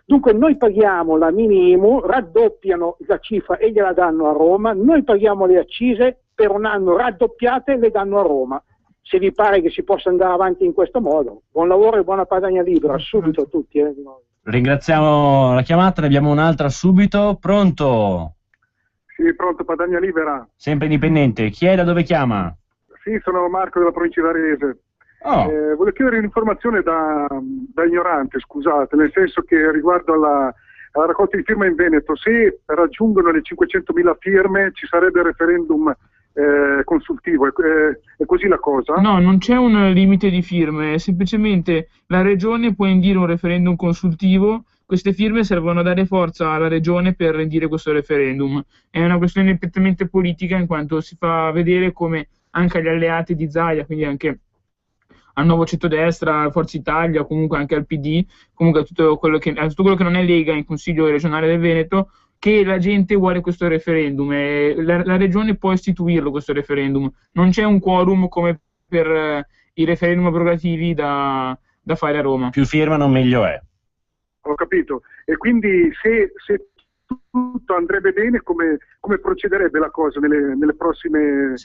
Dunque noi paghiamo la mini IMU, raddoppiano la cifra e gliela danno a Roma, noi paghiamo le accise per un anno raddoppiate e le danno a Roma. Se vi pare che si possa andare avanti in questo modo, buon lavoro e buona Padania Libera, subito a tutti. Ringraziamo la chiamata, ne abbiamo un'altra subito, pronto? Sì, pronto, Padania Libera. Sempre indipendente, chi è, da dove chiama? Sì, sono Marco della provincia di Varese. Volevo chiedere un'informazione da ignorante, scusate, nel senso che riguardo alla raccolta di firme in Veneto, se raggiungono le 500.000 firme ci sarebbe il referendum consultivo, è così la cosa? No, non c'è un limite di firme, semplicemente la regione può indire un referendum consultivo. Queste firme servono a dare forza alla regione per indire questo referendum. È una questione prettamente politica, in quanto si fa vedere come anche agli alleati di Zaia, quindi anche al Nuovo Centrodestra, a Forza Italia, comunque anche al PD, comunque a tutto quello che non è Lega in Consiglio regionale del Veneto, che la gente vuole questo referendum e la regione può istituirlo questo referendum. Non c'è un quorum come per i referendum abrogativi da fare a Roma. Più firmano meglio è. Ho capito. E quindi se tutto andrebbe bene, come procederebbe la cosa nelle prossime...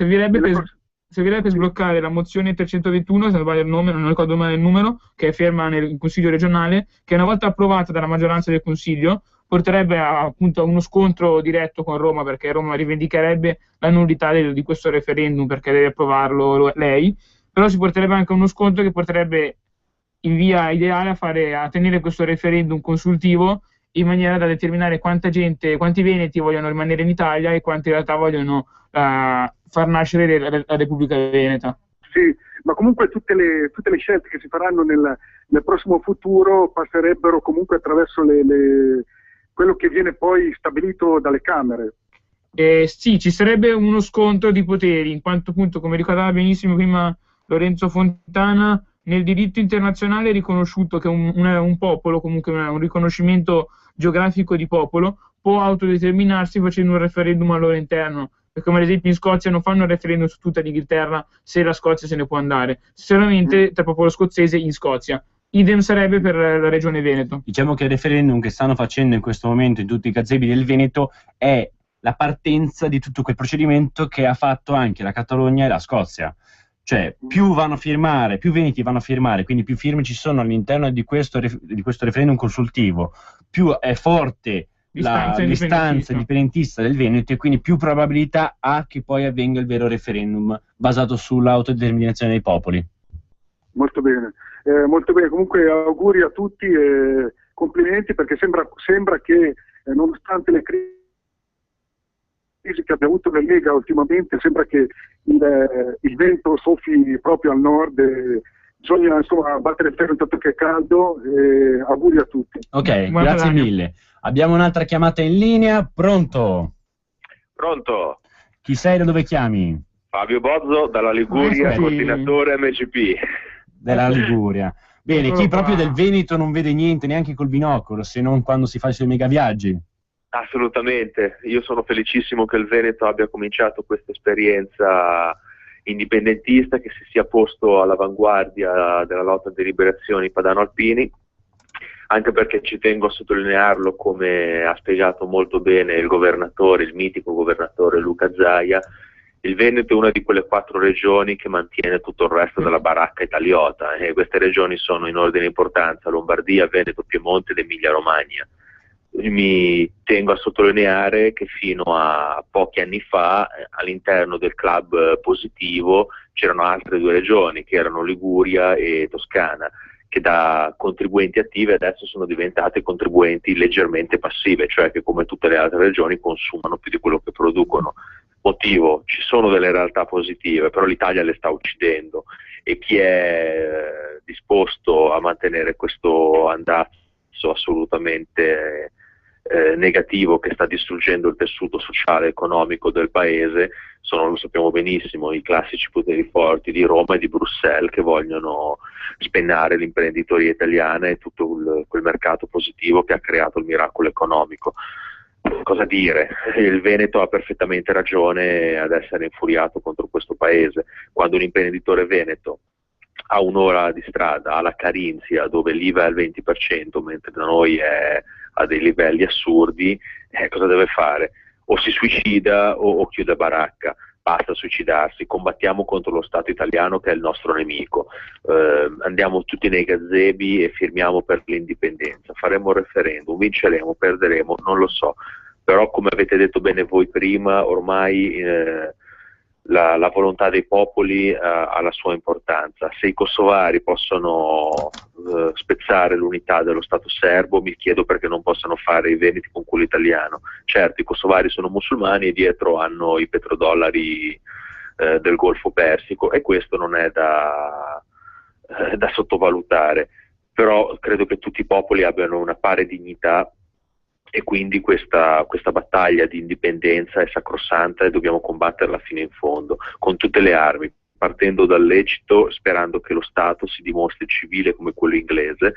Servirebbe per sbloccare la mozione 321, se non sbaglio il nome, non ricordo mai il numero, che è ferma nel Consiglio regionale, che una volta approvata dalla maggioranza del Consiglio porterebbe appunto a uno scontro diretto con Roma, perché Roma rivendicherebbe la nullità di questo referendum perché deve approvarlo lei, però si porterebbe anche a uno scontro che porterebbe in via ideale a tenere questo referendum consultivo in maniera da determinare quanti veneti vogliono rimanere in Italia e quanti in realtà vogliono far nascere la Repubblica Veneta. Sì, ma comunque tutte le scelte che si faranno nel prossimo futuro passerebbero comunque attraverso quello che viene poi stabilito dalle Camere. Sì, ci sarebbe uno scontro di poteri, in quanto appunto, come ricordava benissimo prima Lorenzo Fontana, nel diritto internazionale è riconosciuto che un popolo, comunque un riconoscimento geografico di popolo, può autodeterminarsi facendo un referendum al loro interno, perché come ad esempio in Scozia non fanno un referendum su tutta l'Inghilterra se la Scozia se ne può andare, solamente tra il popolo scozzese in Scozia. Idem sarebbe per la regione Veneto. Diciamo che il referendum che stanno facendo in questo momento in tutti i gazebi del Veneto è la partenza di tutto quel procedimento che ha fatto anche la Catalogna e la Scozia. Cioè, più vanno a firmare, più veneti vanno a firmare, quindi più firme ci sono all'interno di questo referendum consultivo, più è forte l'istanza indipendentista del Veneto e quindi più probabilità ha che poi avvenga il vero referendum basato sull'autodeterminazione dei popoli. Molto bene. molto bene, comunque auguri a tutti e complimenti, perché sembra che nonostante le crisi che abbia avuto la Lega ultimamente, sembra che il vento soffi proprio al nord. Bisogna insomma battere il ferro intanto che è caldo. Auguri a tutti. Ok, grazie mille. Abbiamo un'altra chiamata in linea. Pronto? Pronto? Chi sei, da dove chiami? Fabio Bozzo dalla Liguria, coordinatore MCP. Della Liguria. Bene, chi proprio del Veneto non vede niente neanche col binocolo, se non quando si fa i suoi mega viaggi. Assolutamente, io sono felicissimo che il Veneto abbia cominciato questa esperienza indipendentista, che si sia posto all'avanguardia della lotta di liberazione padano-alpini, anche perché ci tengo a sottolinearlo, come ha spiegato molto bene il governatore, il mitico governatore Luca Zaia, il Veneto è una di quelle 4 regioni che mantiene tutto il resto della baracca italiota, e queste regioni sono in ordine di importanza: Lombardia, Veneto, Piemonte ed Emilia-Romagna. Mi tengo a sottolineare che fino a pochi anni fa all'interno del club positivo c'erano altre 2 regioni, che erano Liguria e Toscana, che da contribuenti attive adesso sono diventate contribuenti leggermente passive, cioè che come tutte le altre regioni consumano più di quello che producono. Motivo: ci sono delle realtà positive, però l'Italia le sta uccidendo, e chi è disposto a mantenere questo andazzo assolutamente negativo, che sta distruggendo il tessuto sociale e economico del paese, lo sappiamo benissimo, i classici poteri forti di Roma e di Bruxelles, che vogliono spennare l'imprenditoria italiana e tutto quel mercato positivo che ha creato il miracolo economico. Cosa dire? Il Veneto ha perfettamente ragione ad essere infuriato contro questo paese. Quando un imprenditore veneto a 1 ora di strada ha la Carinzia, dove l'IVA è al 20%, mentre da noi è a dei livelli assurdi, cosa deve fare? O si suicida o chiude baracca. Basta suicidarsi, combattiamo contro lo Stato italiano, che è il nostro nemico. Andiamo tutti nei gazebi e firmiamo per l'indipendenza, faremo il referendum, vinceremo, perderemo, non lo so, però come avete detto bene voi prima, ormai la volontà dei popoli ha la sua importanza. Se i kosovari possono spezzare l'unità dello Stato serbo, mi chiedo perché non possano fare i veneti con quello italiano. Certo, i kosovari sono musulmani e dietro hanno i petrodollari del Golfo Persico, e questo non è da sottovalutare, però credo che tutti i popoli abbiano una pari dignità, e quindi questa battaglia di indipendenza è sacrosanta e dobbiamo combatterla fino in fondo, con tutte le armi, partendo dal lecito, sperando che lo Stato si dimostri civile come quello inglese,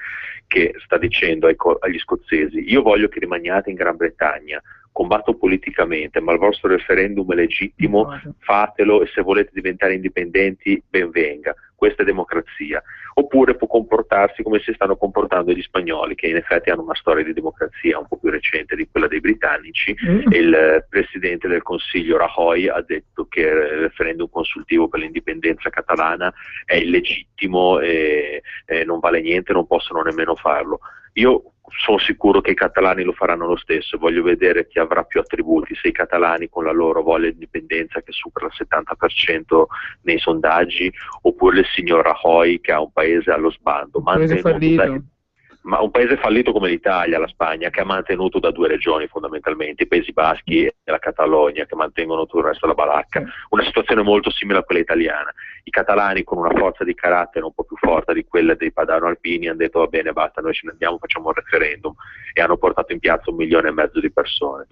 che sta dicendo agli scozzesi: io voglio che rimaniate in Gran Bretagna, combatto politicamente, ma il vostro referendum è legittimo, fatelo, e se volete diventare indipendenti ben venga, questa è democrazia. Oppure può comportarsi come si stanno comportando gli spagnoli, che in effetti hanno una storia di democrazia un po' più recente di quella dei britannici, e il presidente del Consiglio Rajoy ha detto che il referendum consultivo per l'indipendenza catalana è illegittimo e non vale niente, non possono nemmeno farlo. Io sono sicuro che i catalani lo faranno lo stesso, voglio vedere chi avrà più attributi, se i catalani con la loro voglia di indipendenza che supera il 70% nei sondaggi, oppure il signor Rajoy, che ha un paese allo sbando, ma un paese fallito come l'Italia, la Spagna, che ha mantenuto da 2 regioni fondamentalmente, i Paesi Baschi e la Catalogna, che mantengono tutto il resto della baracca. Una situazione molto simile a quella italiana. I catalani, con una forza di carattere un po' più forte di quella dei padano-alpini, hanno detto: va bene, basta, noi ce ne andiamo, facciamo un referendum, e hanno portato in piazza 1,5 milioni di persone.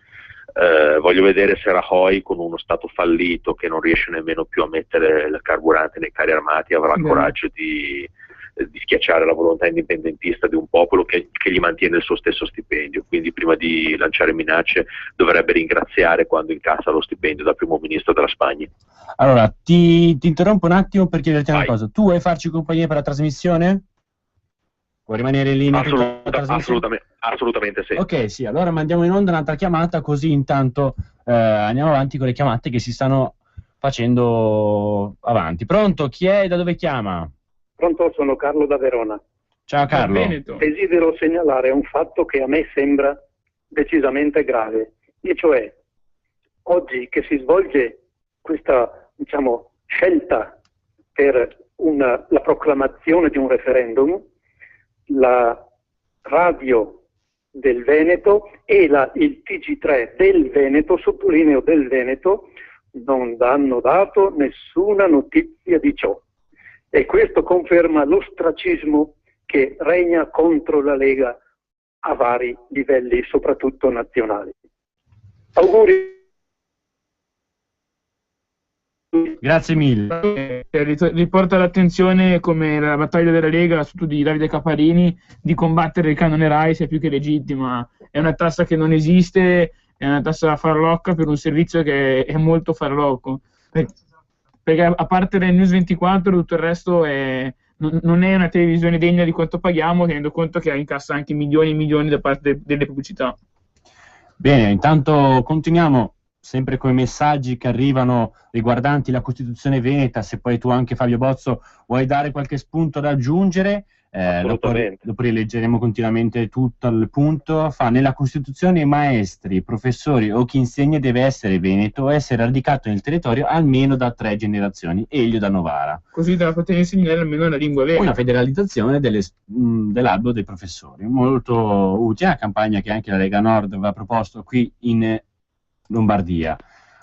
Voglio vedere se Rajoy, con uno Stato fallito che non riesce nemmeno più a mettere il carburante nei carri armati, avrà il coraggio di schiacciare la volontà indipendentista di un popolo che gli mantiene il suo stesso stipendio. Quindi prima di lanciare minacce dovrebbe ringraziare quando incassa lo stipendio da primo ministro della Spagna. Allora, ti interrompo un attimo per chiederti una cosa. Tu vuoi farci compagnia per la trasmissione? Vuoi rimanere in linea? Assolutamente sì. Ok, sì, allora mandiamo in onda un'altra chiamata, così intanto andiamo avanti con le chiamate che si stanno facendo avanti. Pronto? Chi è e da dove chiama? Pronto, sono Carlo da Verona. Ciao Carlo. Desidero segnalare un fatto che a me sembra decisamente grave, e cioè oggi che si svolge questa, scelta per la proclamazione di un referendum, la radio del Veneto e il TG3 del Veneto, sottolineo del Veneto, non hanno dato nessuna notizia di ciò. E questo conferma l'ostracismo che regna contro la Lega a vari livelli, soprattutto nazionali. Auguri. Grazie mille. Riporta l'attenzione, come la battaglia della Lega, soprattutto di Davide Caparini, di combattere il canone RAI sia più che legittima. È una tassa che non esiste, è una tassa farlocca per un servizio che è molto farlocco. Perché a parte le News 24 tutto il resto non è una televisione degna di quanto paghiamo, tenendo conto che incassa anche milioni e milioni da parte delle pubblicità. Bene, intanto continuiamo sempre con i messaggi che arrivano riguardanti la Costituzione veneta. Se poi tu anche, Fabio Bozzo, vuoi dare qualche spunto da aggiungere, dopo rileggeremo continuamente tutto il punto. Nella Costituzione i maestri, i professori o chi insegna deve essere veneto o essere radicato nel territorio almeno da 3 generazioni, Elio da Novara. Così da poter insegnare almeno la lingua vera. Una federalizzazione dell'albo dei professori, molto utile, una campagna che anche la Lega Nord aveva proposto qui in Lombardia.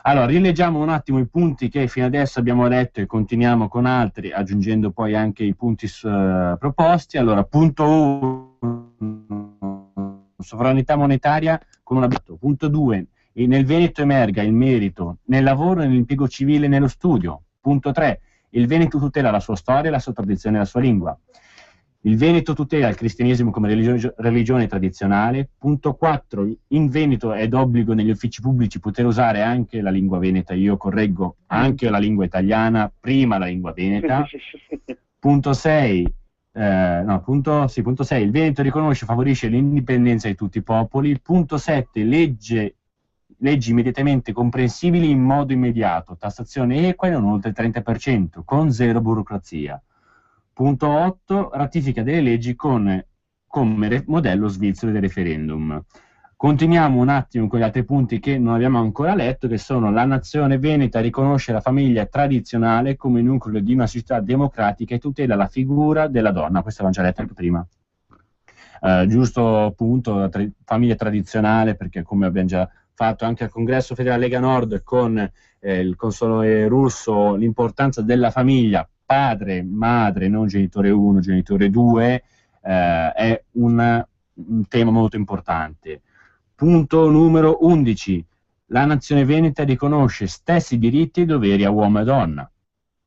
Allora, rileggiamo un attimo i punti che fino adesso abbiamo letto e continuiamo con altri, aggiungendo poi anche i punti proposti. Allora, punto 1, sovranità monetaria con un abisso. Punto 2, nel Veneto emerga il merito nel lavoro, nell'impiego civile e nello studio. Punto 3, il Veneto tutela la sua storia, la sua tradizione e la sua lingua. Il Veneto tutela il cristianesimo come religione tradizionale. Punto 4. In Veneto è d'obbligo negli uffici pubblici poter usare anche la lingua veneta. Io correggo, anche la lingua italiana, prima la lingua veneta. Punto 6. Punto 6. Il Veneto riconosce e favorisce l'indipendenza di tutti i popoli. Punto 7. Leggi immediatamente comprensibili in modo immediato. Tassazione equa e non oltre il 30%, con zero burocrazia. Punto 8, ratifica delle leggi come modello svizzero del referendum. Continuiamo un attimo con gli altri punti che non abbiamo ancora letto, che sono: la nazione veneta riconosce la famiglia tradizionale come nucleo di una società democratica e tutela la figura della donna. Questo l'abbiamo già letto anche prima. Giusto punto, famiglia tradizionale, perché come abbiamo già fatto anche al congresso federale Lega Nord con il console russo, l'importanza della famiglia, padre, madre, non genitore 1, genitore 2, è un tema molto importante. Punto numero 11. La nazione veneta riconosce stessi diritti e doveri a uomo e donna.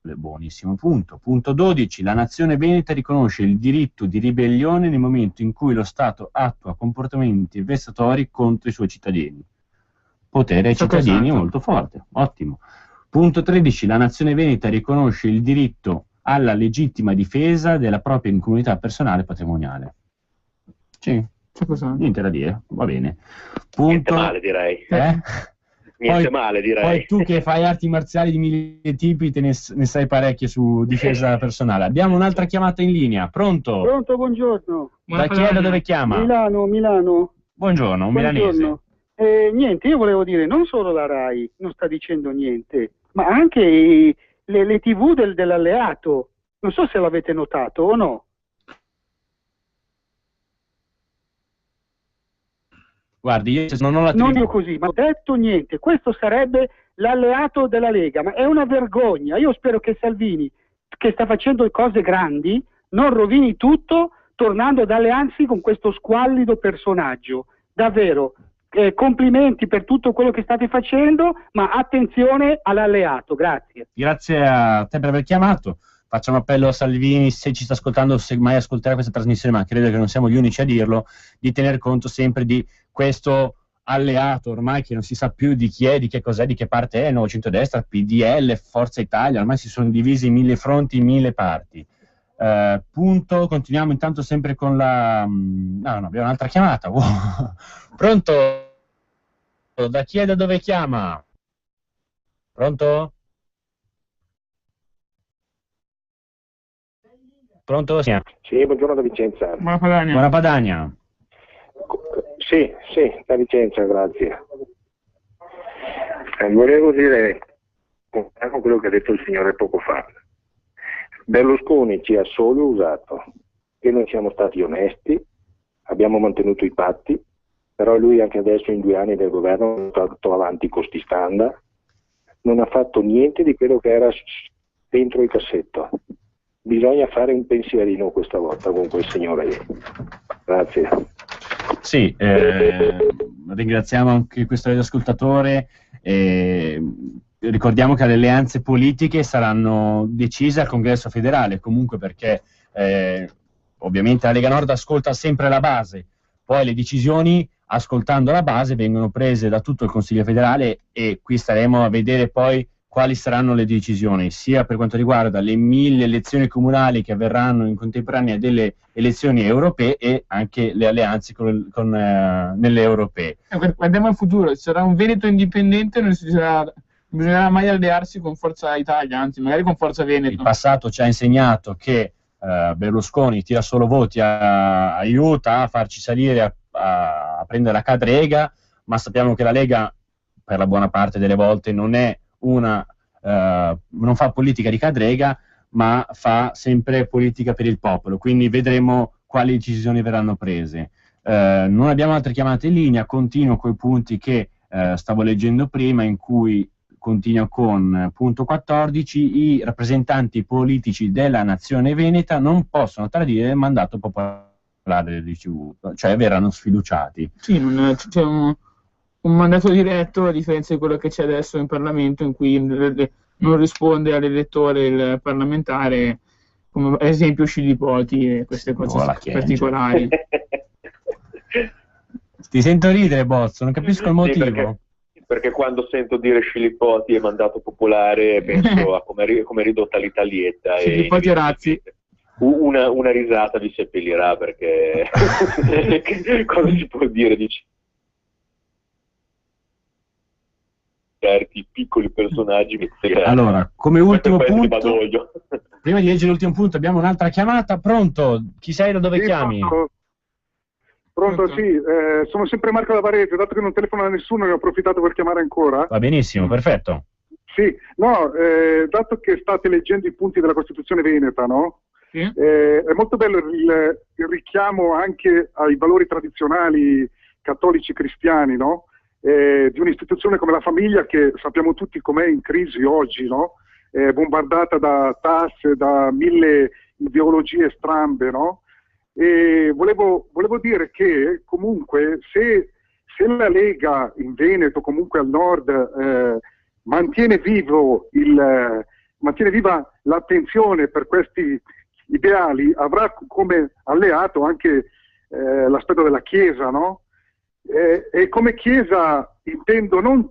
Buonissimo punto. Punto 12. La nazione veneta riconosce il diritto di ribellione nel momento in cui lo Stato attua comportamenti vessatori contro i suoi cittadini. Potere ai cittadini molto forte. Ottimo. Punto 13. La nazione veneta riconosce il diritto alla legittima difesa della propria incolumità personale e patrimoniale. Sì, niente da dire, va bene. Niente male, direi. Niente male, direi. Poi tu che fai arti marziali di mille tipi te ne sai parecchie su difesa personale. Abbiamo un'altra chiamata in linea. Pronto? Pronto, buongiorno. Da chi è, da dove chiama? Milano. Buongiorno, un milanese. Niente, io volevo dire, non solo la RAI non sta dicendo niente, ma anche le TV dell'alleato. Non so se l'avete notato o no. Guardi, io non ho la TV. Non dico così, ma ho detto niente. Questo sarebbe l'alleato della Lega, ma è una vergogna. Io spero che Salvini, che sta facendo cose grandi, non rovini tutto tornando ad alleanzi con questo squallido personaggio. Davvero. Complimenti per tutto quello che state facendo, ma attenzione all'alleato. Grazie. Grazie a te per aver chiamato. Facciamo appello a Salvini, se ci sta ascoltando, se mai ascolterà questa trasmissione, ma credo che non siamo gli unici a dirlo, di tener conto sempre di questo alleato ormai che non si sa più di chi è, di che cos'è, di che parte è, Nuovo Centrodestra, PDL, Forza Italia, ormai si sono divisi in 1000 fronti, in 1000 parti. Continuiamo intanto sempre con la... abbiamo un'altra chiamata. Wow. Pronto? Da chi è, da dove chiama? Pronto? Pronto? Sì, buongiorno da Vicenza. Buona Padania. Buona Padania. Sì, da Vicenza, grazie. Volevo dire, con quello che ha detto il signore poco fa, Berlusconi ci ha solo usato, e noi siamo stati onesti, abbiamo mantenuto i patti, però lui anche adesso in 2 anni del governo ha portato avanti i costi standard, non ha fatto niente di quello che era dentro il cassetto. Bisogna fare un pensierino questa volta con quel signore lì. Grazie. Sì, ringraziamo anche questo ascoltatore. Ricordiamo che le alleanze politiche saranno decise al Congresso federale, comunque, perché ovviamente la Lega Nord ascolta sempre la base, poi le decisioni, ascoltando la base, vengono prese da tutto il Consiglio federale, e qui staremo a vedere poi quali saranno le decisioni, sia per quanto riguarda le 1000 elezioni comunali che avverranno in contemporanea delle elezioni europee, e anche le alleanze nelle europee. Guardiamo al futuro, se sarà un Veneto indipendente, non bisognerà mai allearsi con Forza Italia, anzi magari con Forza Veneto. Il passato ci ha insegnato che Berlusconi tira solo voti, aiuta a farci salire a prendere la cadrega, ma sappiamo che la Lega per la buona parte delle volte non fa politica di cadrega, ma fa sempre politica per il popolo, quindi vedremo quali decisioni verranno prese. Non abbiamo altre chiamate in linea, continuo con i punti che stavo leggendo prima, in cui continua con punto 14: i rappresentanti politici della nazione veneta non possono tradire il mandato popolare ricevuto, cioè verranno sfiduciati. Sì, c'è un mandato diretto, a differenza di quello che c'è adesso in Parlamento, in cui non risponde all'elettore il parlamentare, come ad esempio Scilipoti e queste cose particolari. Ti sento ridere, Bozzo, non capisco il motivo. Perché quando sento dire Scilipoti e mandato popolare penso a come è ridotta l'Italietta. Scilipoti e Razzi. Una risata vi seppellirà, perché cosa si può dire di certi piccoli personaggi. Allora, come ultimo punto, prima di leggere l'ultimo punto, abbiamo un'altra chiamata. Pronto? Chi sei, da dove chiami? Pronto, sì, sono sempre Marco da Varese, dato che non telefono a nessuno ne ho approfittato per chiamare ancora. Va benissimo, perfetto. Sì, no, dato che state leggendo i punti della Costituzione veneta, no? Sì. È molto bello il richiamo anche ai valori tradizionali cattolici cristiani, no? Di un'istituzione come la famiglia, che sappiamo tutti com'è in crisi oggi, no? Bombardata da tasse, da 1000 ideologie strambe, no? E volevo dire che comunque se la Lega in Veneto, comunque al nord, mantiene viva l'attenzione per questi ideali, avrà come alleato anche l'aspetto della Chiesa, no? E come Chiesa intendo non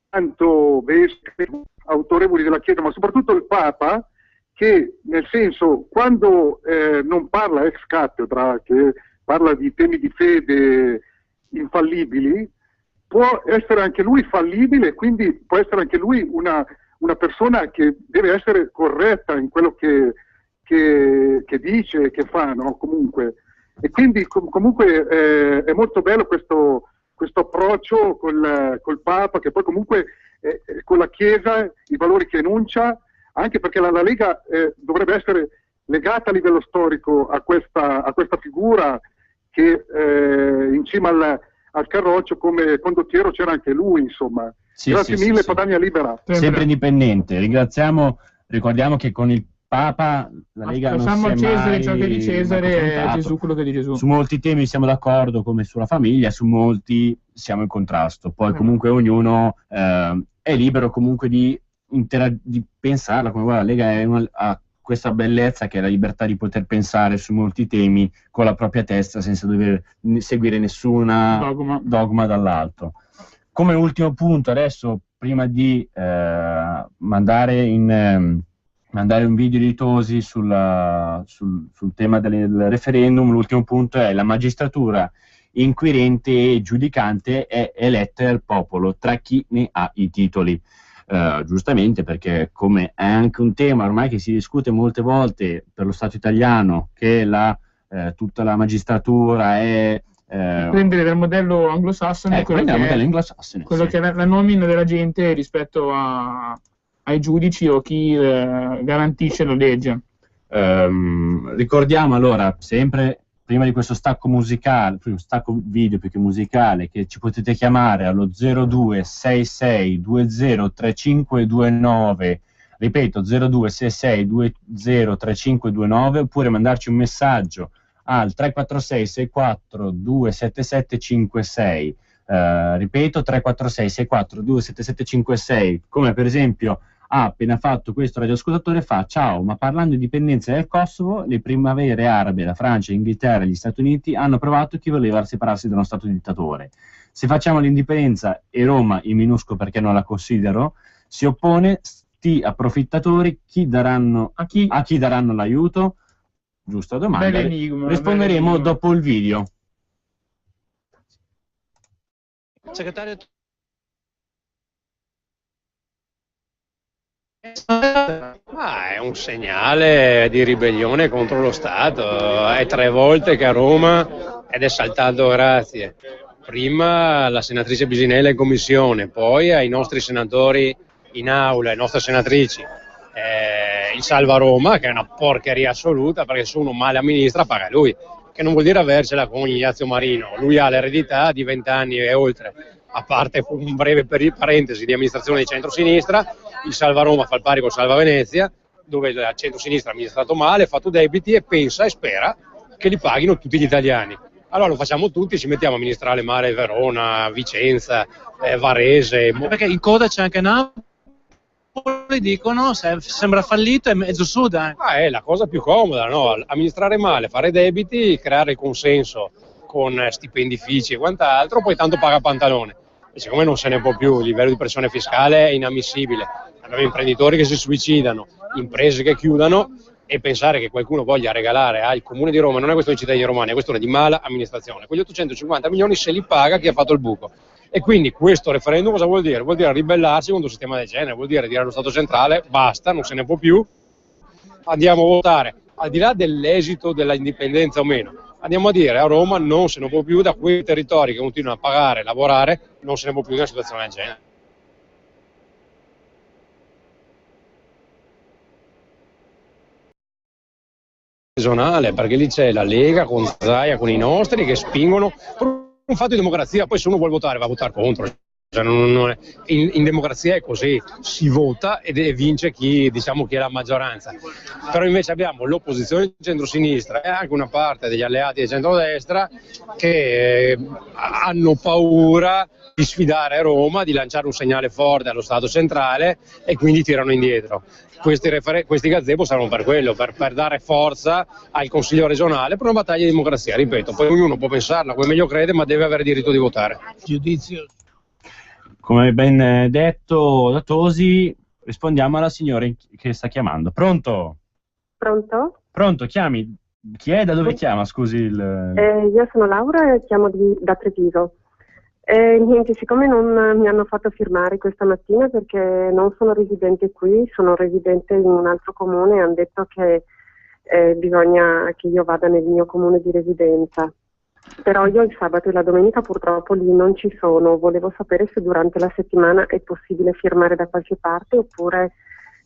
tanto vescovi autorevoli della Chiesa, ma soprattutto il Papa, che nel senso, quando non parla ex cattedra, che parla di temi di fede infallibili, può essere anche lui fallibile, quindi può essere anche lui una persona che deve essere corretta in quello che dice e che fa, no? Comunque. E quindi comunque è molto bello questo approccio col Papa, che poi comunque con la Chiesa, i valori che enuncia, anche perché la Lega dovrebbe essere legata a livello storico a questa figura che in cima al carroccio come condottiero c'era anche lui, insomma. Sì, Grazie mille, Padania Libera. Sempre indipendente. Ricordiamo che con il Papa la Lega non si è mai Cesare ciò che è di Cesare e Gesù quello che è di Gesù. Su molti temi siamo d'accordo, come sulla famiglia, su molti siamo in contrasto. Poi comunque ognuno è libero comunque di pensarla come vuole. La Lega ha questa bellezza, che è la libertà di poter pensare su molti temi con la propria testa, senza dover seguire nessuna dogma dall'alto. Come ultimo punto, adesso, prima di mandare un video di Tosi sul tema del referendum, l'ultimo punto è: la magistratura inquirente e giudicante è eletta dal popolo tra chi ne ha i titoli. Giustamente, perché come è anche un tema ormai che si discute molte volte per lo Stato italiano, che tutta la magistratura è prendere dal modello anglosassone, quello che è la nomina della gente rispetto a ai giudici o chi garantisce la legge. Ricordiamo allora sempre, prima di questo stacco musicale, stacco video più che musicale, che ci potete chiamare allo 0266203529, ripeto 0266203529, oppure mandarci un messaggio al 346 64 277 56. Ripeto 346 64 277 56, come per esempio ha appena fatto questo radioascoltatore. Fa: ciao, ma parlando di indipendenza del Kosovo, le primavere arabe, la Francia, l'Inghilterra e gli Stati Uniti hanno provato chi voleva separarsi da uno stato dittatore. Se facciamo l'indipendenza e Roma, in minuscolo perché non la considero, si oppone, sti approfittatori a chi daranno l'aiuto? Giusta domanda. Risponderemo dopo il video. Segretario, è un segnale di ribellione contro lo Stato. È 3 volte che a Roma ed è saltato grazie. Prima la senatrice Bisinella in commissione, poi ai nostri senatori in aula, alle nostre senatrici. Il Salva Roma, che è una porcheria assoluta, perché se uno male amministra paga lui, che non vuol dire avercela con Ignazio Marino. Lui ha l'eredità di 20 anni e oltre, a parte un breve parentesi di amministrazione di centro-sinistra. Il Salva Roma fa il pari col Salva Venezia, dove il centro-sinistra ha amministrato male, ha fatto debiti e pensa e spera che li paghino tutti gli italiani. Allora lo facciamo tutti, ci mettiamo a amministrare male Verona, Vicenza, Varese. Perché in coda c'è anche Napoli, dicono, sembra fallito, è mezzo sud. È la cosa più comoda, no? Amministrare male, fare debiti, creare il consenso con stipendifici e quant'altro, poi tanto paga pantalone. E siccome non se ne può più, il livello di pressione fiscale è inammissibile. Abbiamo imprenditori che si suicidano, imprese che chiudono, e pensare che qualcuno voglia regalare al Comune di Roma non è questione di cittadini romani, è questione di mala amministrazione. Quegli 850 milioni se li paga chi ha fatto il buco. E quindi questo referendum cosa vuol dire? Vuol dire ribellarsi contro un sistema del genere, vuol dire allo Stato centrale basta, non se ne può più, andiamo a votare, al di là dell'esito dell'indipendenza o meno, andiamo a dire a Roma non se ne può più, da quei territori che continuano a pagare, lavorare, non se ne può più di una situazione del genere. Perché lì c'è la Lega con Zaia, con i nostri che spingono per un fatto di democrazia. Poi se uno vuole votare va a votare contro, cioè in democrazia è così, si vota e vince chi è la maggioranza. Però invece abbiamo l'opposizione di centrosinistra e anche una parte degli alleati di centrodestra che hanno paura di sfidare Roma, di lanciare un segnale forte allo Stato centrale e quindi tirano indietro. Questi gazebo saranno per quello, per dare forza al Consiglio regionale per una battaglia di democrazia, ripeto, poi ognuno può pensarla come meglio crede, ma deve avere diritto di votare. Giudizio. Come ben detto da Tosi, rispondiamo alla signora che sta chiamando. Pronto? Pronto? Pronto, chiami. Chi è? Da dove chiama? Scusi. Io sono Laura e chiamo da Treviso. Niente, siccome non mi hanno fatto firmare questa mattina perché non sono residente qui, sono residente in un altro comune, hanno detto che bisogna che io vada nel mio comune di residenza. Però io il sabato e la domenica purtroppo lì non ci sono, volevo sapere se durante la settimana è possibile firmare da qualche parte oppure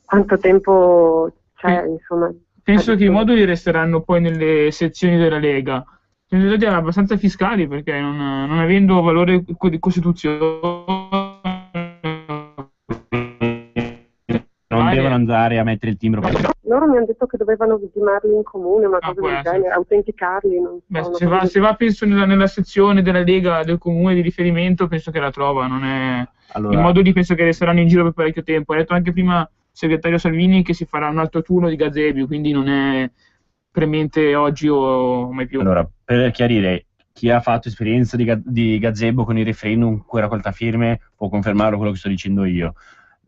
quanto tempo c'è, insomma. Penso che i moduli resteranno poi nelle sezioni della Lega. Sono stati abbastanza fiscali perché non avendo valore di Costituzione non devono andare a mettere il timbro. Loro mi hanno detto che dovevano firmarli in comune, ma cose del genere, autenticarli. Se va penso nella sezione della Lega del comune di riferimento, penso che la trova. I moduli penso che resteranno in giro per parecchio tempo. Ha detto anche prima il segretario Salvini che si farà un altro turno di gazebo, quindi non è premente oggi o mai più. Allora, per chiarire, chi ha fatto esperienza di gazebo con il referendum, cui raccolta firme, può confermarlo quello che sto dicendo io.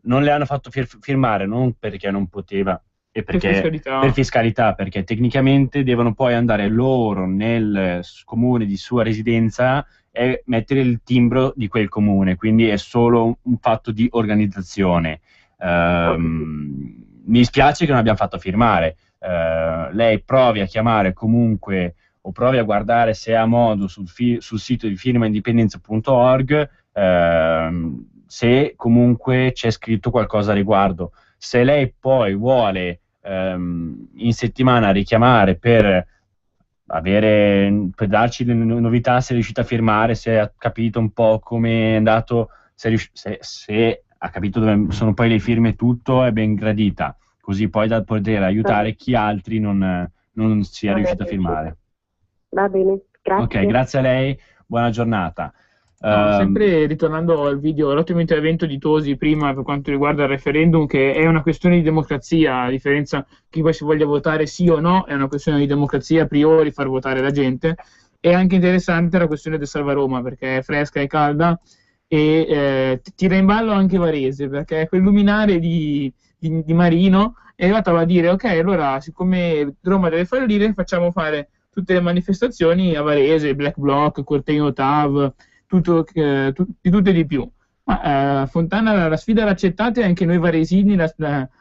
Non le hanno fatto firmare non perché non poteva, e perché per fiscalità, perché tecnicamente devono poi andare loro nel comune di sua residenza e mettere il timbro di quel comune, quindi è solo un fatto di organizzazione. Mi dispiace che non abbiamo fatto firmare. Lei provi a chiamare comunque o provi a guardare se ha modo sul sito di firmaindipendenza.org. se comunque c'è scritto qualcosa a riguardo. Se lei poi vuole in settimana richiamare per darci le novità, se è riuscita a firmare, se ha capito un po' come è andato, se ha capito dove sono poi le firme e tutto, è ben gradita, così poi da poter aiutare chi altri non sia riuscito a firmare. Va bene, grazie. Ok, grazie a lei, buona giornata. Sempre ritornando al video, l'ottimo intervento di Tosi prima per quanto riguarda il referendum, che è una questione di democrazia, a differenza che poi si voglia votare sì o no, è una questione di democrazia a priori far votare la gente. È anche interessante la questione del Salva Roma, perché è fresca e calda e tira in ballo anche Varese, perché quel luminare di Marino è arrivato a dire ok, allora siccome Roma deve fallire, facciamo fare tutte le manifestazioni a Varese, Black Bloc, Corteo TAV, di tutto e di più. Ma Fontana la sfida l'accettate e anche noi varesini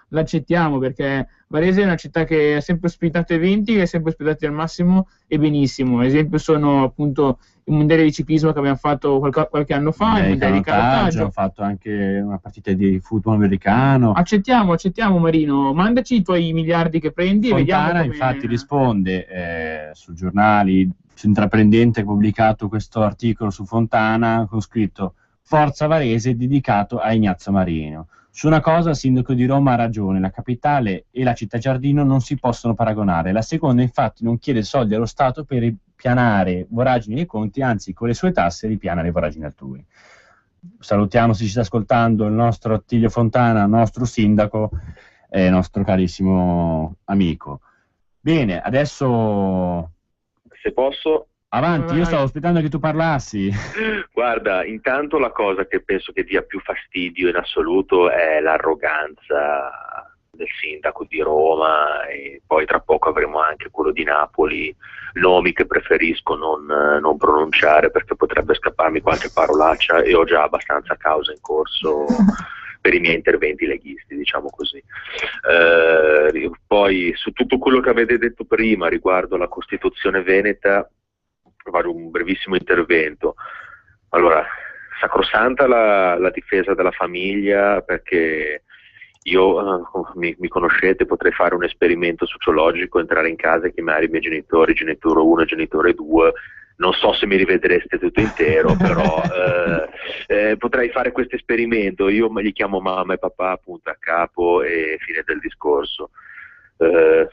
l'accettiamo, perché Varese è una città che ha sempre ospitato eventi, che ha sempre ospitato al massimo e benissimo. Ad esempio sono appunto i mondiali di ciclismo che abbiamo fatto qualche anno fa, i mondiali di canottaggio. Abbiamo fatto anche una partita di football americano. Accettiamo Marino, mandaci i tuoi miliardi che prendi. Fontana infatti risponde sui giornali, su Intraprendente ha pubblicato questo articolo su Fontana con scritto Forza Varese dedicato a Ignazio Marino. Su una cosa il sindaco di Roma ha ragione, la capitale e la città giardino non si possono paragonare. La seconda infatti non chiede soldi allo Stato per ripianare voragini dei conti, anzi con le sue tasse ripiana le voragini altrui. Salutiamo, se ci sta ascoltando, il nostro Attilio Fontana, nostro sindaco e nostro carissimo amico. Bene, adesso... Se posso... Avanti, io stavo aspettando che tu parlassi. Guarda, intanto la cosa che penso che dia più fastidio in assoluto è l'arroganza del sindaco di Roma, e poi tra poco avremo anche quello di Napoli, nomi che preferisco non pronunciare perché potrebbe scapparmi qualche parolaccia e ho già abbastanza causa in corso per i miei interventi leghisti, diciamo così. Poi su tutto quello che avete detto prima riguardo la Costituzione veneta, fare un brevissimo intervento. Allora, sacrosanta la difesa della famiglia, perché io, mi conoscete, potrei fare un esperimento sociologico, entrare in casa e chiamare i miei genitori, genitore 1 e genitore 2, non so se mi rivedreste tutto intero, però potrei fare questo esperimento, io gli chiamo mamma e papà, punto a capo e fine del discorso.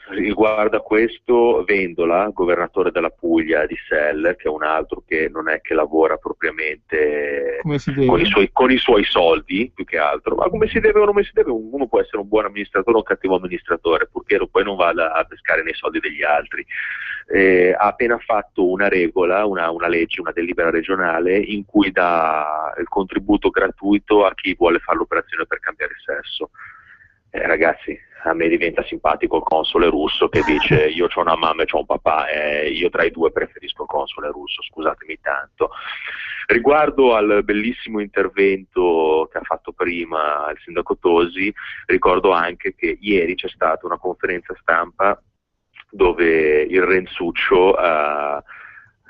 Riguardo a questo, Vendola, governatore della Puglia di Seller, che è un altro che non è che lavora propriamente con i suoi soldi, più che altro, ma come si deve o non si deve, uno può essere un buon amministratore o un cattivo amministratore, purché poi non vada a pescare nei soldi degli altri. Ha appena fatto una regola, una legge, una delibera regionale in cui dà il contributo gratuito a chi vuole fare l'operazione per cambiare sesso. Ragazzi, a me diventa simpatico il console russo che dice io ho una mamma e ho un papà, io tra i due preferisco il console russo, scusatemi tanto. Riguardo al bellissimo intervento che ha fatto prima il sindaco Tosi, ricordo anche che ieri c'è stata una conferenza stampa dove il Renzuccio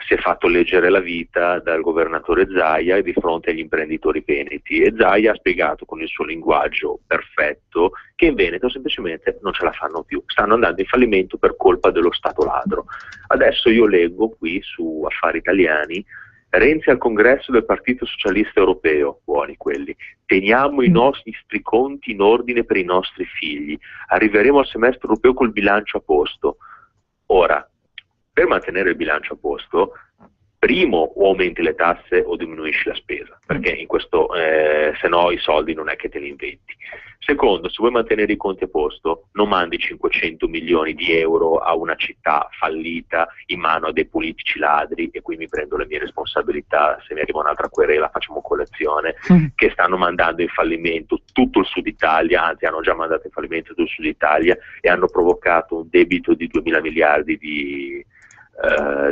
si è fatto leggere la vita dal governatore Zaia di fronte agli imprenditori veneti, e Zaia ha spiegato con il suo linguaggio perfetto che in Veneto semplicemente non ce la fanno più, stanno andando in fallimento per colpa dello Stato ladro. Adesso io leggo qui su Affari Italiani: Renzi al congresso del Partito Socialista Europeo, buoni quelli, teniamo i nostri conti in ordine per i nostri figli, arriveremo al semestre europeo col bilancio a posto. Ora, per mantenere il bilancio a posto, primo, o aumenti le tasse o diminuisci la spesa, perché in questo, se no i soldi non è che te li inventi. Secondo, se vuoi mantenere i conti a posto, non mandi 500 milioni di euro a una città fallita in mano a dei politici ladri, e qui mi prendo le mie responsabilità, se mi arriva un'altra querela facciamo collezione, che stanno mandando in fallimento tutto il Sud Italia, anzi hanno già mandato in fallimento tutto il Sud Italia e hanno provocato un debito di 2000 miliardi di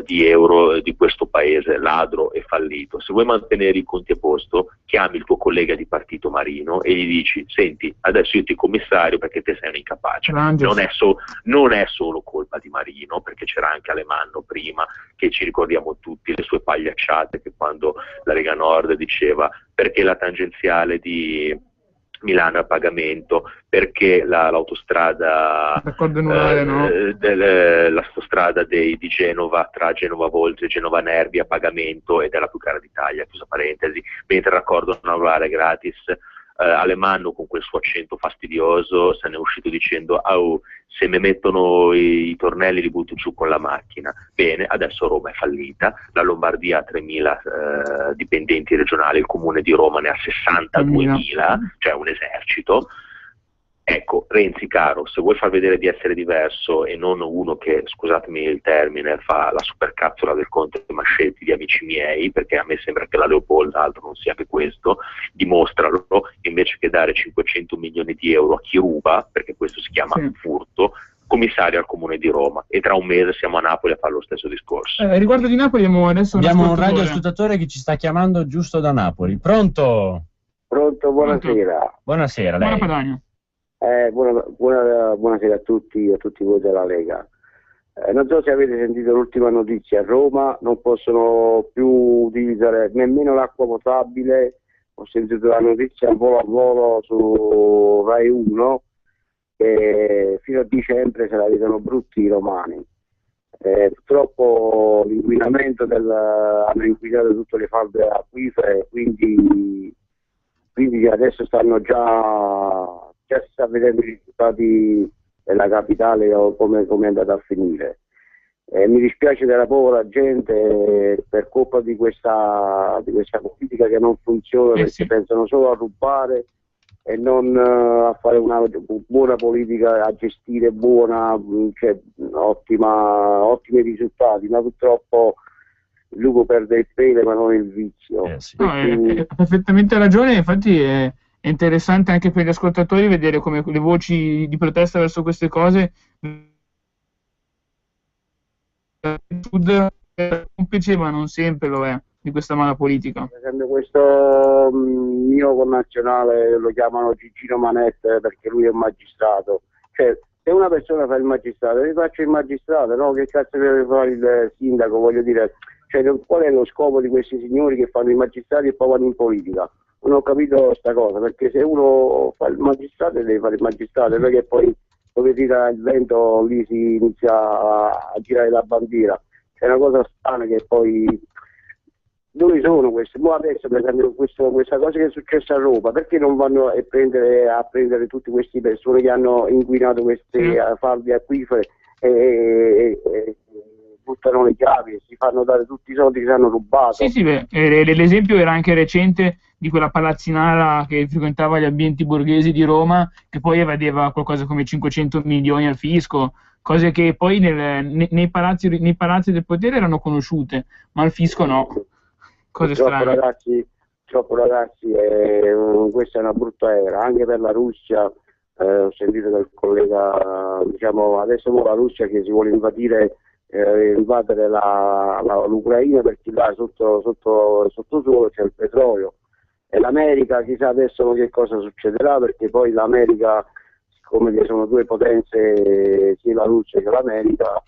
di euro di questo paese ladro e fallito. Se vuoi mantenere i conti a posto, chiami il tuo collega di partito Marino e gli dici: senti, adesso io ti commissario perché te sei un incapace. Non è solo colpa di Marino, perché c'era anche Alemanno prima, che ci ricordiamo tutti le sue pagliacciate, che quando la Lega Nord diceva perché la tangenziale di Milano a pagamento, perché l'autostrada l'autostrada di Genova, tra Genova Voltri e Genova Nervi a pagamento, ed è la più cara d'Italia, chiusa parentesi, mentre il raccordo anulare gratis. Alemanno, con quel suo accento fastidioso, se ne è uscito dicendo: se mi mettono i tornelli li butto giù con la macchina. Bene, adesso Roma è fallita, la Lombardia ha 3.000 dipendenti regionali, il comune di Roma ne ha 62.000, cioè un esercito. Ecco, Renzi caro, se vuoi far vedere di essere diverso e non uno che, scusatemi il termine, fa la supercazzola del Conte Mascetti di amici miei, perché a me sembra che la Leopolda altro non sia che questo, dimostralo, invece che dare 500 milioni di euro a chi ruba, perché questo si chiama furto, commissario al Comune di Roma, e tra un mese siamo a Napoli a fare lo stesso discorso. Riguardo di Napoli abbiamo un radioascoltatore che ci sta chiamando giusto da Napoli. Pronto? Pronto, buonasera. Buonasera, lei. Buona Padania. Buonasera a tutti voi della Lega. Non so se avete sentito l'ultima notizia: a Roma non possono più utilizzare nemmeno l'acqua potabile. Ho sentito la notizia volo a volo su Rai 1 che fino a dicembre se la vedono brutti i romani. Purtroppo l'inquinamento hanno inquinato tutte le falde acquifere, quindi adesso stanno già si sta vedendo i risultati della capitale o come è andata a finire. Mi dispiace della povera gente per colpa di questa politica che non funziona, perché pensano solo a rubare e non a fare una buona politica, a gestire ottimi risultati, ma purtroppo il lupo perde il pelo ma non il vizio. Ha perfettamente ragione, infatti è interessante anche per gli ascoltatori vedere come le voci di protesta verso queste cose non piaceva, non sempre lo è, di questa mala politica. Per esempio questo mio connazionale lo chiamano Gigino Manette perché lui è un magistrato, cioè se una persona fa il magistrato, io faccio il magistrato, no? Che cazzo deve fare il sindaco, voglio dire, cioè qual è lo scopo di questi signori che fanno i magistrati e poi vanno in politica? Non ho capito questa cosa, perché se uno fa il magistrato deve fare il magistrato, perché poi dove tira il vento lì si inizia a girare la bandiera. È una cosa strana che poi dove sono questi? Adesso per esempio questa cosa che è successa a Roma, perché non vanno a prendere tutte queste persone che hanno inquinato queste falde acquifere e buttano le chiavi e si fanno dare tutti i soldi che hanno rubato? L'esempio era anche recente di quella palazzinara che frequentava gli ambienti borghesi di Roma, che poi evadeva qualcosa come 500 milioni al fisco, cose che poi nei palazzi del potere erano conosciute, ma al fisco no. Cose strane. Ragazzi, questa è una brutta era, anche per la Russia. Ho sentito dal collega, adesso la Russia che si vuole invadere l'Ucraina perché là sotto suolo c'è il petrolio, e l'America chissà adesso che cosa succederà, perché poi l'America, siccome che sono due potenze, sia la Russia che l'America,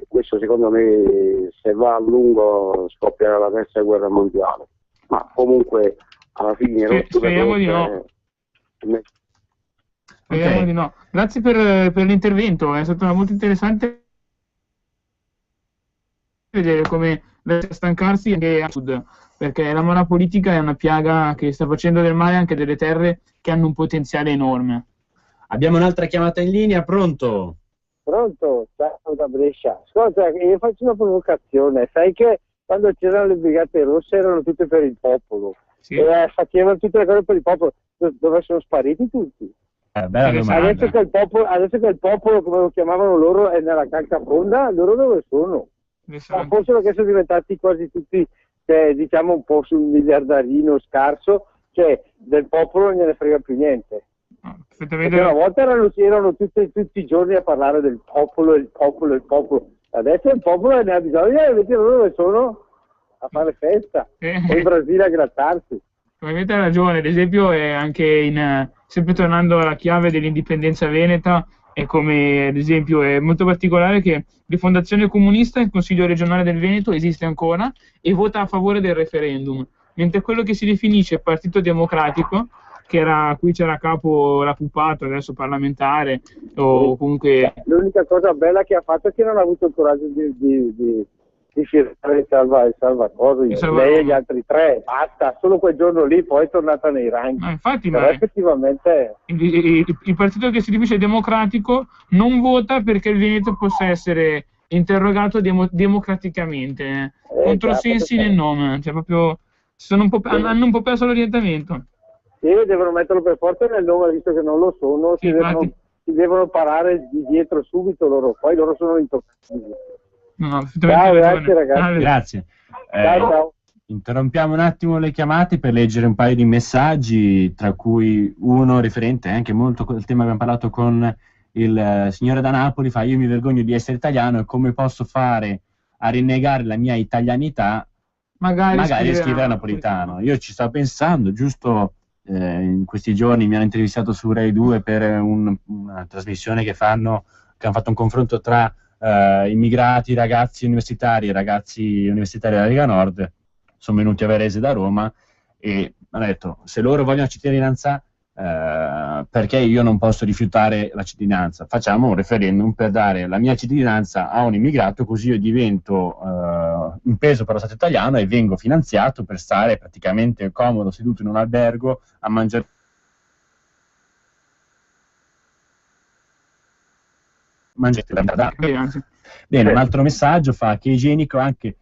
questo secondo me se va a lungo scoppierà la terza guerra mondiale, ma comunque alla fine speriamo di no. Speriamo di no. Grazie per l'intervento, è stato molto interessante vedere come stancarsi anche a sud, perché la mala politica è una piaga che sta facendo del male anche delle terre che hanno un potenziale enorme. Abbiamo un'altra chiamata in linea, pronto? Pronto, ciao da Brescia. Ascolta, io faccio una provocazione, sai che quando c'erano le brigate rosse erano tutte per il popolo, facevano tutte le cose per il popolo, dove sono spariti tutti? Adesso che il popolo, come lo chiamavano loro, è nella calcafonda, loro dove sono? Forse perché sono diventati quasi tutti, diciamo un po' sul miliardarino scarso, cioè del popolo non gliene frega più niente. Perché una volta erano tutti i giorni a parlare del popolo, il popolo, il popolo. Adesso il popolo ne ha bisogno, invece loro dove sono? A fare festa, o in Brasile a grattarsi. Probabilmente hai ragione, ad esempio è anche sempre tornando alla chiave dell'indipendenza veneta, è come ad esempio è molto particolare che Rifondazione Comunista, il Consiglio regionale del Veneto, esiste ancora e vota a favore del referendum, mentre quello che si definisce Partito Democratico, qui c'era a capo la Pupato, adesso parlamentare, o comunque... L'unica cosa bella che ha fatto è che non ha avuto il coraggio di firmare il salvacoso, lei e gli altri tre, basta, solo quel giorno lì, poi è tornata nei ranghi. Infatti, però effettivamente... Il partito che si definisce democratico non vota perché il Veneto possa essere interrogato democraticamente, controsensi nel nome, cioè proprio hanno un po' perso l'orientamento. Sì, devono metterlo per forza nel nome, visto che non lo sono, si devono parare di dietro subito loro, poi loro sono intoccabili. Ciao, grazie ragazzi. Grazie. Ciao. Interrompiamo un attimo le chiamate per leggere un paio di messaggi, tra cui uno riferente anche molto al tema che abbiamo parlato con il signore da Napoli. Io mi vergogno di essere italiano e come posso fare a rinnegare la mia italianità, magari scrivere a napolitano. Io ci sto pensando, giusto in questi giorni mi hanno intervistato su Rai 2 per una trasmissione che hanno fatto un confronto tra immigrati, ragazzi universitari e ragazzi universitari della Lega Nord. Sono venuti a Varese da Roma e hanno detto: se loro vogliono cittadinanza, perché io non posso rifiutare la cittadinanza? Facciamo un referendum per dare la mia cittadinanza a un immigrato, così io divento un peso per lo Stato italiano e vengo finanziato per stare praticamente comodo seduto in un albergo a mangiare Bene, un altro messaggio fa che è igienico anche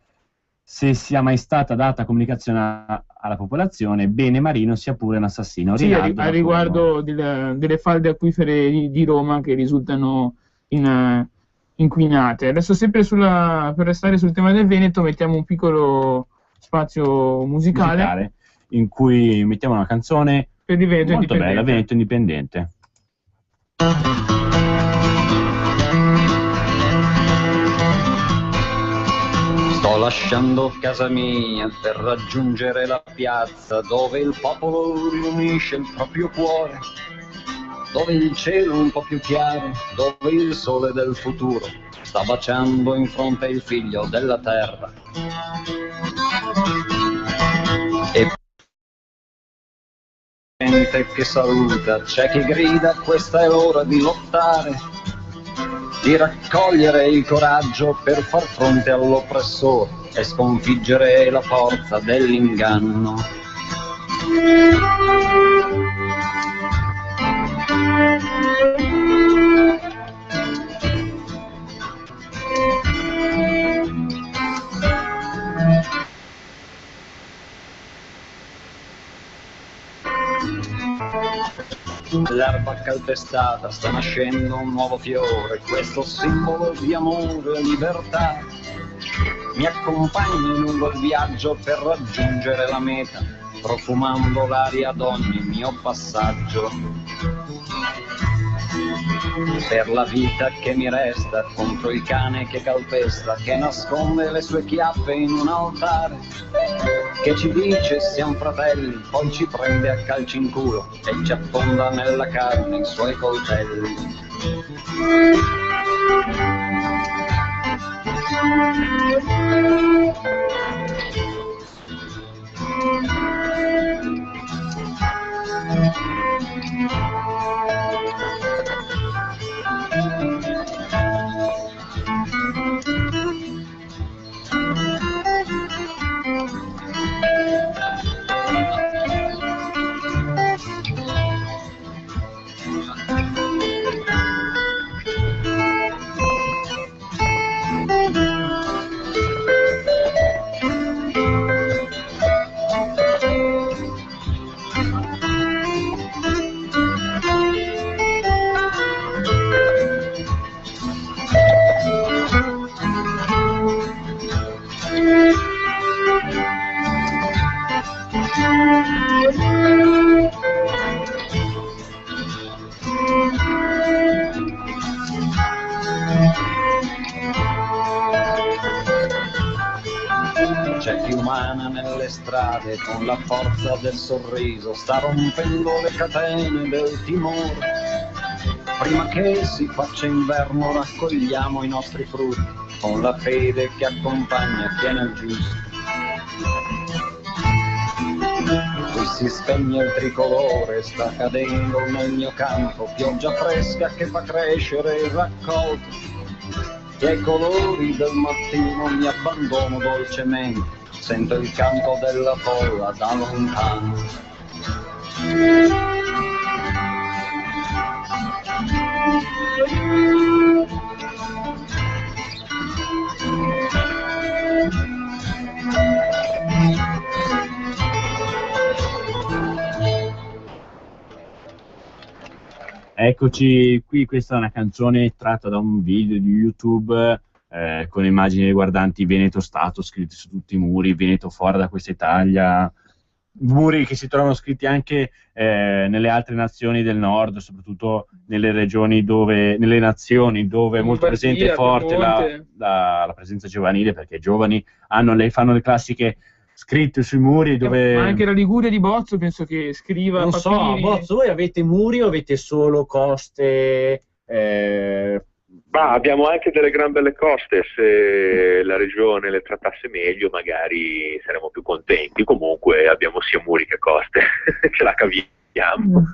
se sia mai stata data comunicazione alla popolazione, bene Marino sia pure un assassino. Sì, a riguardo delle falde acquifere di Roma che risultano inquinate. Adesso sempre per restare sul tema del Veneto mettiamo un piccolo spazio musicale in cui mettiamo una canzone molto bella, Veneto Indipendente. Sto lasciando casa mia per raggiungere la piazza dove il popolo riunisce il proprio cuore, dove il cielo è un po' più chiaro, dove il sole del futuro sta baciando in fronte il figlio della terra. E gente che saluta, c'è chi grida, questa è l'ora di lottare, di raccogliere il coraggio per far fronte all'oppressore e sconfiggere la forza dell'inganno. L'erba calpestata sta nascendo un nuovo fiore, questo simbolo di amore e libertà mi accompagni lungo il viaggio per raggiungere la meta, profumando l'aria ad ogni mio passaggio. Per la vita che mi resta contro il cane che calpesta, che nasconde le sue chiappe in un altare, che ci dice siamo fratelli, poi ci prende a calci in culo e ci affonda nella carne i suoi coltelli. strade con la forza del sorriso, sta rompendo le catene del timore. Prima che si faccia inverno raccogliamo i nostri frutti con la fede che accompagna chi è nel giusto. Qui si spegne il tricolore, sta cadendo nel mio campo pioggia fresca che fa crescere il raccolto. E ai colori del mattino mi abbandono dolcemente, sento il canto della folla da lontano. Eccoci qui, questa è una canzone tratta da un video di YouTube con immagini riguardanti Veneto Stato scritte su tutti i muri, Veneto fuori da questa Italia, muri che si trovano scritti anche nelle altre nazioni del nord, soprattutto nelle regioni dove, nelle nazioni dove è molto presente e forte la presenza giovanile, perché i giovani fanno le classiche scritte sui muri dove... Ma anche la Liguria di Bozzo penso che scriva... Non so, a Bozzo voi avete muri o avete solo coste? Ma abbiamo anche delle gran belle coste, se la regione le trattasse meglio magari saremmo più contenti. Comunque abbiamo sia muri che coste, ce la caviamo.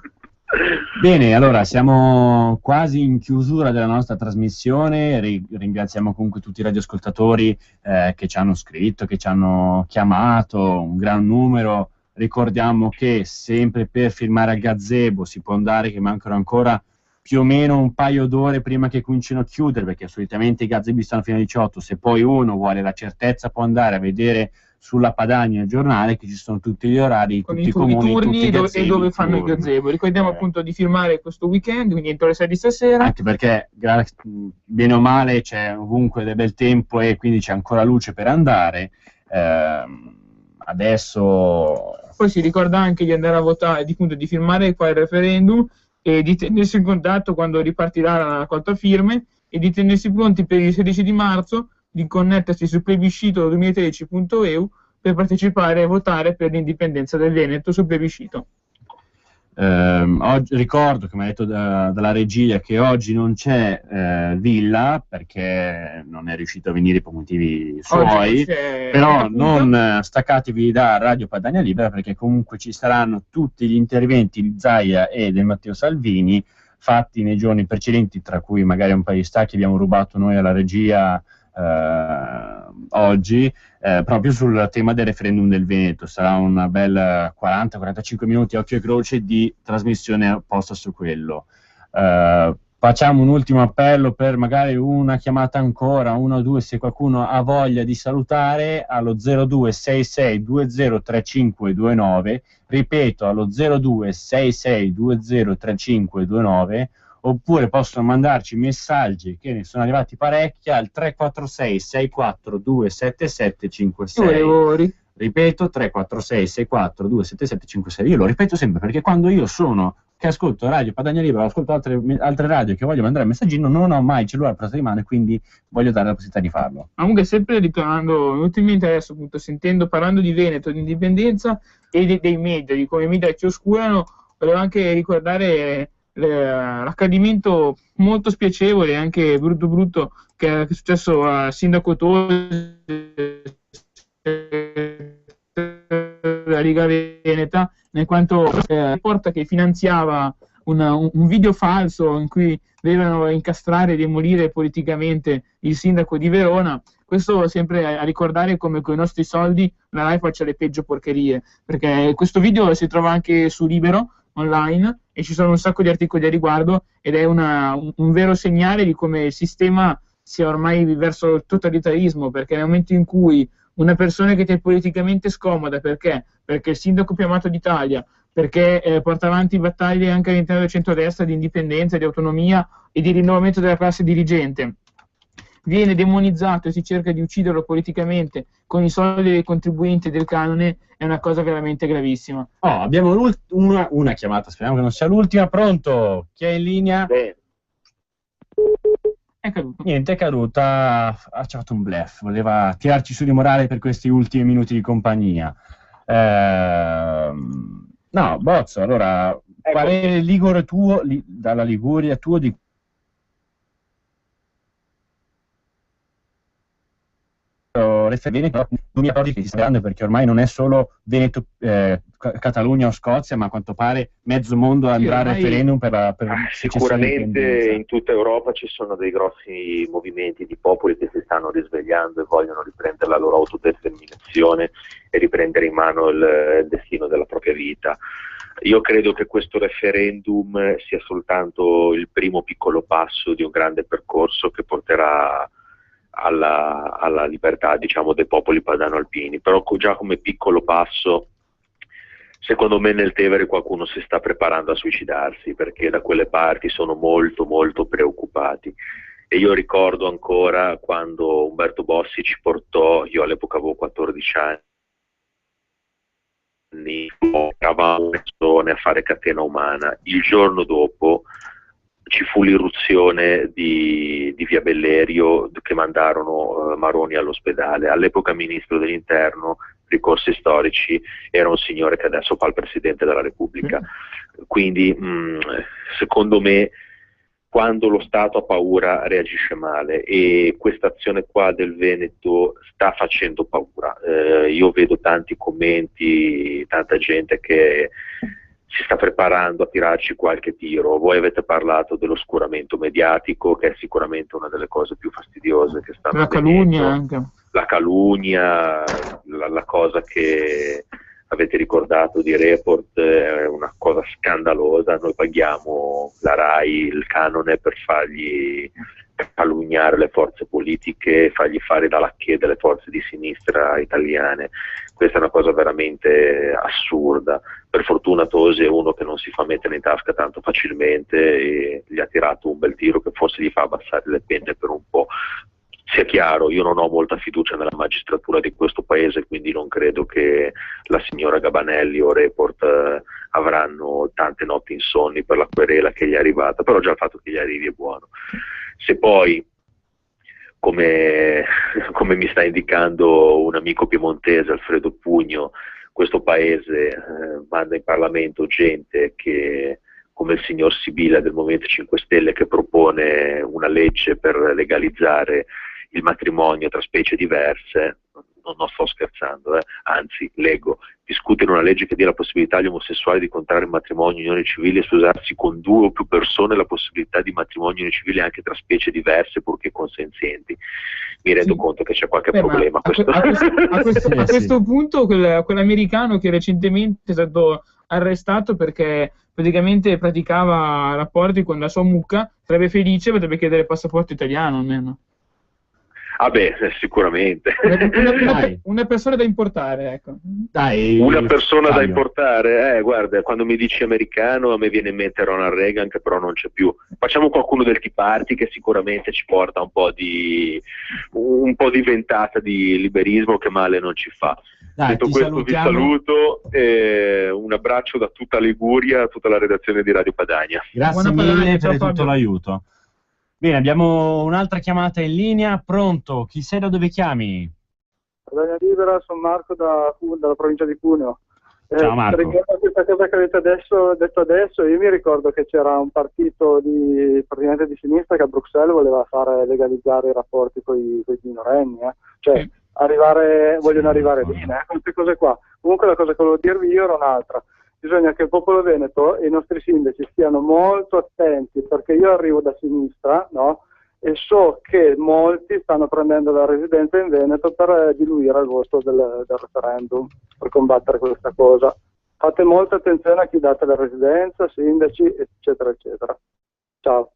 Bene, allora siamo quasi in chiusura della nostra trasmissione, ringraziamo comunque tutti i radioascoltatori che ci hanno scritto, che ci hanno chiamato, un gran numero. Ricordiamo che sempre per firmare al gazebo si può andare, che mancano ancora più o meno un paio d'ore prima che comincino a chiudere, perché solitamente i gazebi stanno fino alle 18, se poi uno vuole la certezza può andare a vedere sulla Padania il giornale che ci sono tutti gli orari, con tutti i comuni, turni tutti gazzebi, e dove fanno il gazebo. Ricordiamo appunto di firmare questo weekend, quindi entro le 6 di stasera. Anche perché bene o male c'è ovunque del bel tempo e quindi c'è ancora luce per andare. Adesso poi si ricorda anche di andare a votare, di firmare qua il referendum e di tenersi in contatto quando ripartirà la raccolta firme e di tenersi pronti per il 16 di marzo di connettersi su plebiscito 2013.eu per partecipare e votare per l'indipendenza del Veneto sul plebiscito. Oggi, ricordo che mi ha detto dalla regia che oggi non c'è Villa perché non è riuscito a venire per motivi suoi, però non staccatevi da Radio Padania Libera perché comunque ci saranno tutti gli interventi di Zaia e del Matteo Salvini fatti nei giorni precedenti, tra cui magari un paio di stacchi abbiamo rubato noi alla regia oggi, proprio sul tema del referendum del Veneto. Sarà una bella 40-45 minuti a occhio e croce di trasmissione apposta su quello. Facciamo un ultimo appello per magari una chiamata ancora, una o due, se qualcuno ha voglia di salutare, allo 0266203529, ripeto allo 0266203529, oppure possono mandarci messaggi, che ne sono arrivati parecchi, al 346 642 7756. Ripeto, 346 642 7756. Io lo ripeto sempre perché quando io che ascolto Radio Padania Libera, ascolto altre radio che voglio mandare un messaggino, non ho mai il cellulare preso di mano e quindi voglio dare la possibilità di farlo. Comunque sempre ritornando ultimamente adesso appunto parlando di Veneto, di indipendenza e dei media, di come i media ci oscurano, volevo anche ricordare l'accadimento molto spiacevole e anche brutto che è successo al sindaco Tosi della Liga Veneta, in quanto riporta che finanziava un video falso in cui dovevano incastrare e demolire politicamente il sindaco di Verona. Questo sempre a ricordare come con i nostri soldi la RAI faccia le peggio porcherie, perché questo video si trova anche su Libero online e ci sono un sacco di articoli a riguardo ed è un vero segnale di come il sistema sia ormai verso il totalitarismo, perché nel momento in cui una persona che ti è politicamente scomoda, perché il sindaco più amato d'Italia, perché porta avanti battaglie anche all'interno del centrodestra di indipendenza, di autonomia e di rinnovamento della classe dirigente, viene demonizzato e si cerca di ucciderlo politicamente con i soldi dei contribuenti del canone, è una cosa veramente gravissima. Abbiamo una chiamata, speriamo che non sia l'ultima. Pronto? Chi è in linea? È caduto. Niente, è caduta, ha fatto un bluff, voleva tirarci su di morale per questi ultimi minuti di compagnia. No, Bozzo, allora, parere ligure tuo, dalla Liguria tuo di Veneto, non mi ricordo che si sta dando, perché ormai non è solo Veneto, Catalogna o Scozia, ma a quanto pare mezzo mondo andrà al referendum per sicuramente in tutta Europa ci sono dei grossi movimenti di popoli che si stanno risvegliando e vogliono riprendere la loro autodeterminazione e riprendere in mano il destino della propria vita. Io credo che questo referendum sia soltanto il primo piccolo passo di un grande percorso che porterà alla libertà, diciamo, dei popoli padano-alpini, però già come piccolo passo, secondo me nel Tevere qualcuno si sta preparando a suicidarsi, perché da quelle parti sono molto molto preoccupati. E io ricordo ancora quando Umberto Bossi ci portò, io all'epoca avevo 14 anni, eravamo persone a fare catena umana. Il giorno dopo ci fu l'irruzione di via Bellerio, che mandarono Maroni all'ospedale. All'epoca ministro dell'interno, ricorsi storici, era un signore che adesso fa il Presidente della Repubblica. Quindi secondo me quando lo Stato ha paura reagisce male, e questa azione qua del Veneto sta facendo paura. Io vedo tanti commenti, tanta gente che si sta preparando a tirarci qualche tiro. Voi avete parlato dell'oscuramento mediatico, che è sicuramente una delle cose più fastidiose che stanno avvenendo. Anche. La calunnia, la cosa che avete ricordato di Report è una cosa scandalosa. Noi paghiamo la RAI, il canone, per fargli calunniare le forze politiche, fargli fare da lacchè delle forze di sinistra italiane. Questa è una cosa veramente assurda. Per fortuna Tosi è uno che non si fa mettere in tasca tanto facilmente e gli ha tirato un bel tiro che forse gli fa abbassare le penne per un po'. Sia chiaro, io non ho molta fiducia nella magistratura di questo paese, quindi non credo che la signora Gabanelli o Report avranno tante notti insonni per la querela che gli è arrivata, però già il fatto che gli arrivi è buono. Se poi, come mi sta indicando un amico piemontese, Alfredo Pugno, questo paese manda in Parlamento gente che, come il signor Sibila del Movimento 5 Stelle, che propone una legge per legalizzare il matrimonio tra specie diverse, non sto scherzando, anzi leggo, discutere una legge che dia la possibilità agli omosessuali di contrarre matrimonio, unione civile e sposarsi con 2 o più persone, la possibilità di matrimonio unione civile anche tra specie diverse purché consenzienti. Mi rendo conto che c'è qualche problema. A questo punto quell'americano che recentemente è stato arrestato perché praticamente praticava rapporti con la sua mucca sarebbe felice, potrebbe chiedere il passaporto italiano almeno. Ah beh, sicuramente. Una persona da importare, ecco. Dai, una persona da importare? Guarda, quando mi dici americano a me viene in mente Ronald Reagan, che però non c'è più. Facciamo qualcuno del Tea Party che sicuramente ci porta un po' di ventata di liberismo che male non ci fa. Dai, detto questo salutiamo. Vi saluto, un abbraccio da tutta Liguria, a tutta la redazione di Radio Padania. Grazie mille per tutto l'aiuto. Bene, abbiamo un'altra chiamata in linea. Pronto? Chi sei, da dove chiami? Padania Libera, sono Marco dalla provincia di Cuneo. Ciao Marco. Riguardo a questa cosa che avete detto adesso, io mi ricordo che c'era un partito praticamente di sinistra che a Bruxelles voleva fare legalizzare i rapporti con i minorenni, cioè vogliono arrivare bene, queste cose qua. Comunque la cosa che volevo dirvi io era un'altra. Bisogna che il popolo veneto e i nostri sindaci stiano molto attenti, perché io arrivo da sinistra, no? E so che molti stanno prendendo la residenza in Veneto per diluire il voto del referendum, per combattere questa cosa. Fate molta attenzione a chi date la residenza, sindaci, eccetera, eccetera. Ciao.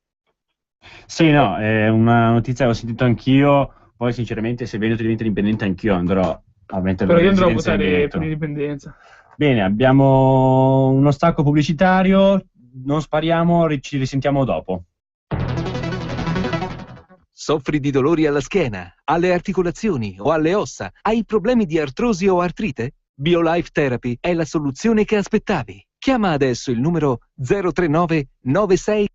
Sì, no, è una notizia che ho sentito anch'io, poi sinceramente se Veneto diventa indipendente anch'io andrò a mettere però io andrò a votare per l'indipendenza. Bene, abbiamo uno stacco pubblicitario, non spariamo, ci risentiamo dopo. Soffri di dolori alla schiena, alle articolazioni o alle ossa? Hai problemi di artrosi o artrite? BioLife Therapy è la soluzione che aspettavi. Chiama adesso il numero 039 96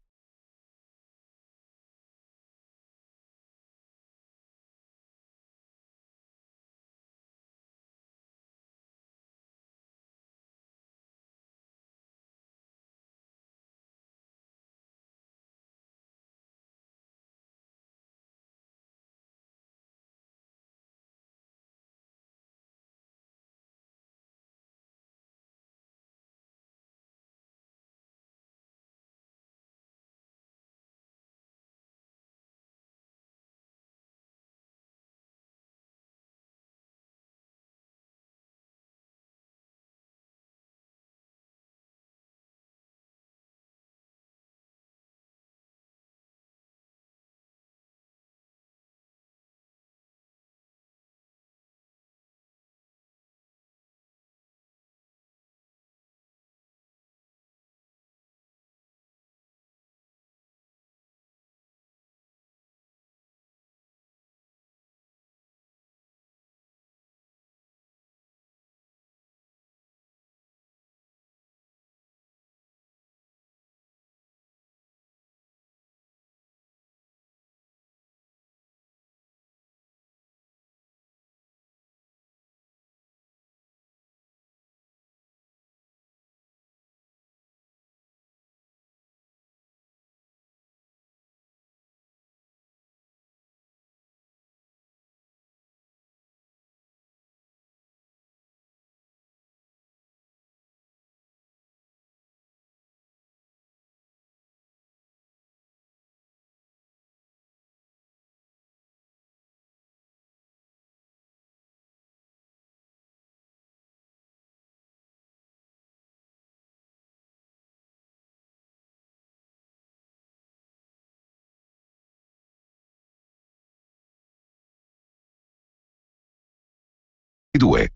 2.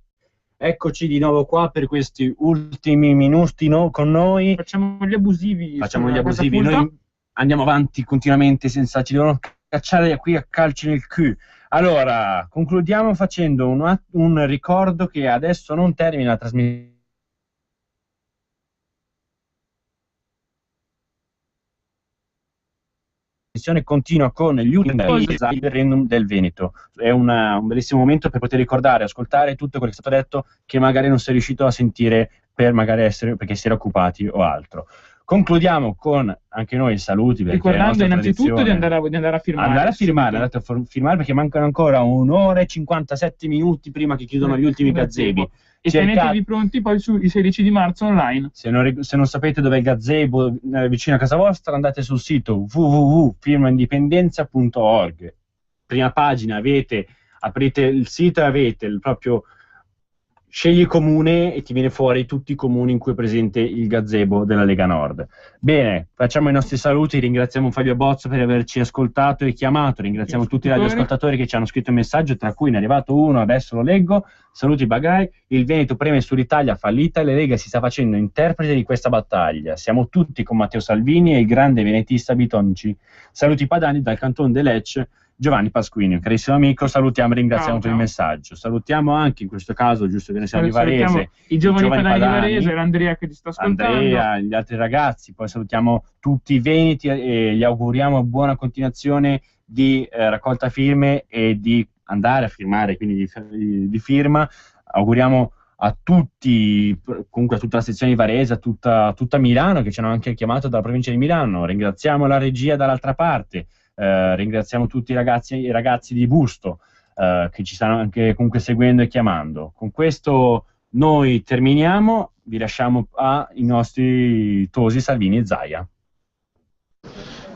Eccoci di nuovo qua per questi ultimi minuti con noi. Facciamo gli abusivi. Noi andiamo avanti continuamente senza, ci devono cacciare qui a calci nel cul. Allora, concludiamo facendo un ricordo che adesso non termina la trasmissione. Continua con gli ultimi del referendum del Veneto. È un bellissimo momento per poter ricordare, ascoltare tutto quello che è stato detto che magari non si è riuscito a sentire perché si era occupati o altro. Concludiamo con anche noi saluti, ricordando innanzitutto di andare a firmare. Andate a firmare perché mancano ancora 1 ora e 57 minuti prima che chiudono gli ultimi gazebi. E tenetevi pronti poi il 16 di marzo online. Se non sapete dove è il gazebo vicino a casa vostra, andate sul sito www.firmaindipendenza.org. Prima pagina aprite il sito e avete il proprio scegli comune e ti viene fuori tutti i comuni in cui è presente il gazebo della Lega Nord. Bene, facciamo i nostri saluti, ringraziamo Fabio Bozzo per averci ascoltato e chiamato, ringraziamo tutti i radioascoltatori che ci hanno scritto un messaggio, tra cui ne è arrivato uno, adesso lo leggo. Saluti Bagai, il Veneto preme sull'Italia fallita e la Lega si sta facendo interprete di questa battaglia. Siamo tutti con Matteo Salvini e il grande venetista Bitonci. Saluti padani dal Canton de Lecce, Giovanni Pasquini, un carissimo amico, salutiamo e ringraziamo per il messaggio. Salutiamo anche in questo caso, giusto che ne siamo di Varese, i giovani padani di Varese, l'Andrea che ti sta ascoltando, Andrea, gli altri ragazzi, poi salutiamo tutti i veneti e gli auguriamo buona continuazione di raccolta firme e di andare a firmare, quindi di firma. Auguriamo a tutti, comunque a tutta la sezione di Varese, a tutta Milano, che ci hanno anche chiamato dalla provincia di Milano. Ringraziamo la regia dall'altra parte. Ringraziamo tutti i ragazzi di Busto che ci stanno anche comunque seguendo e chiamando. Con questo noi terminiamo, vi lasciamo ai nostri Tosi, Salvini e Zaia.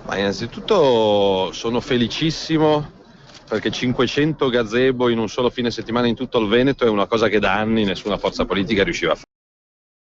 Ma innanzitutto sono felicissimo perché 500 gazebo in un solo fine settimana in tutto il Veneto è una cosa che da anni nessuna forza politica riusciva a fare.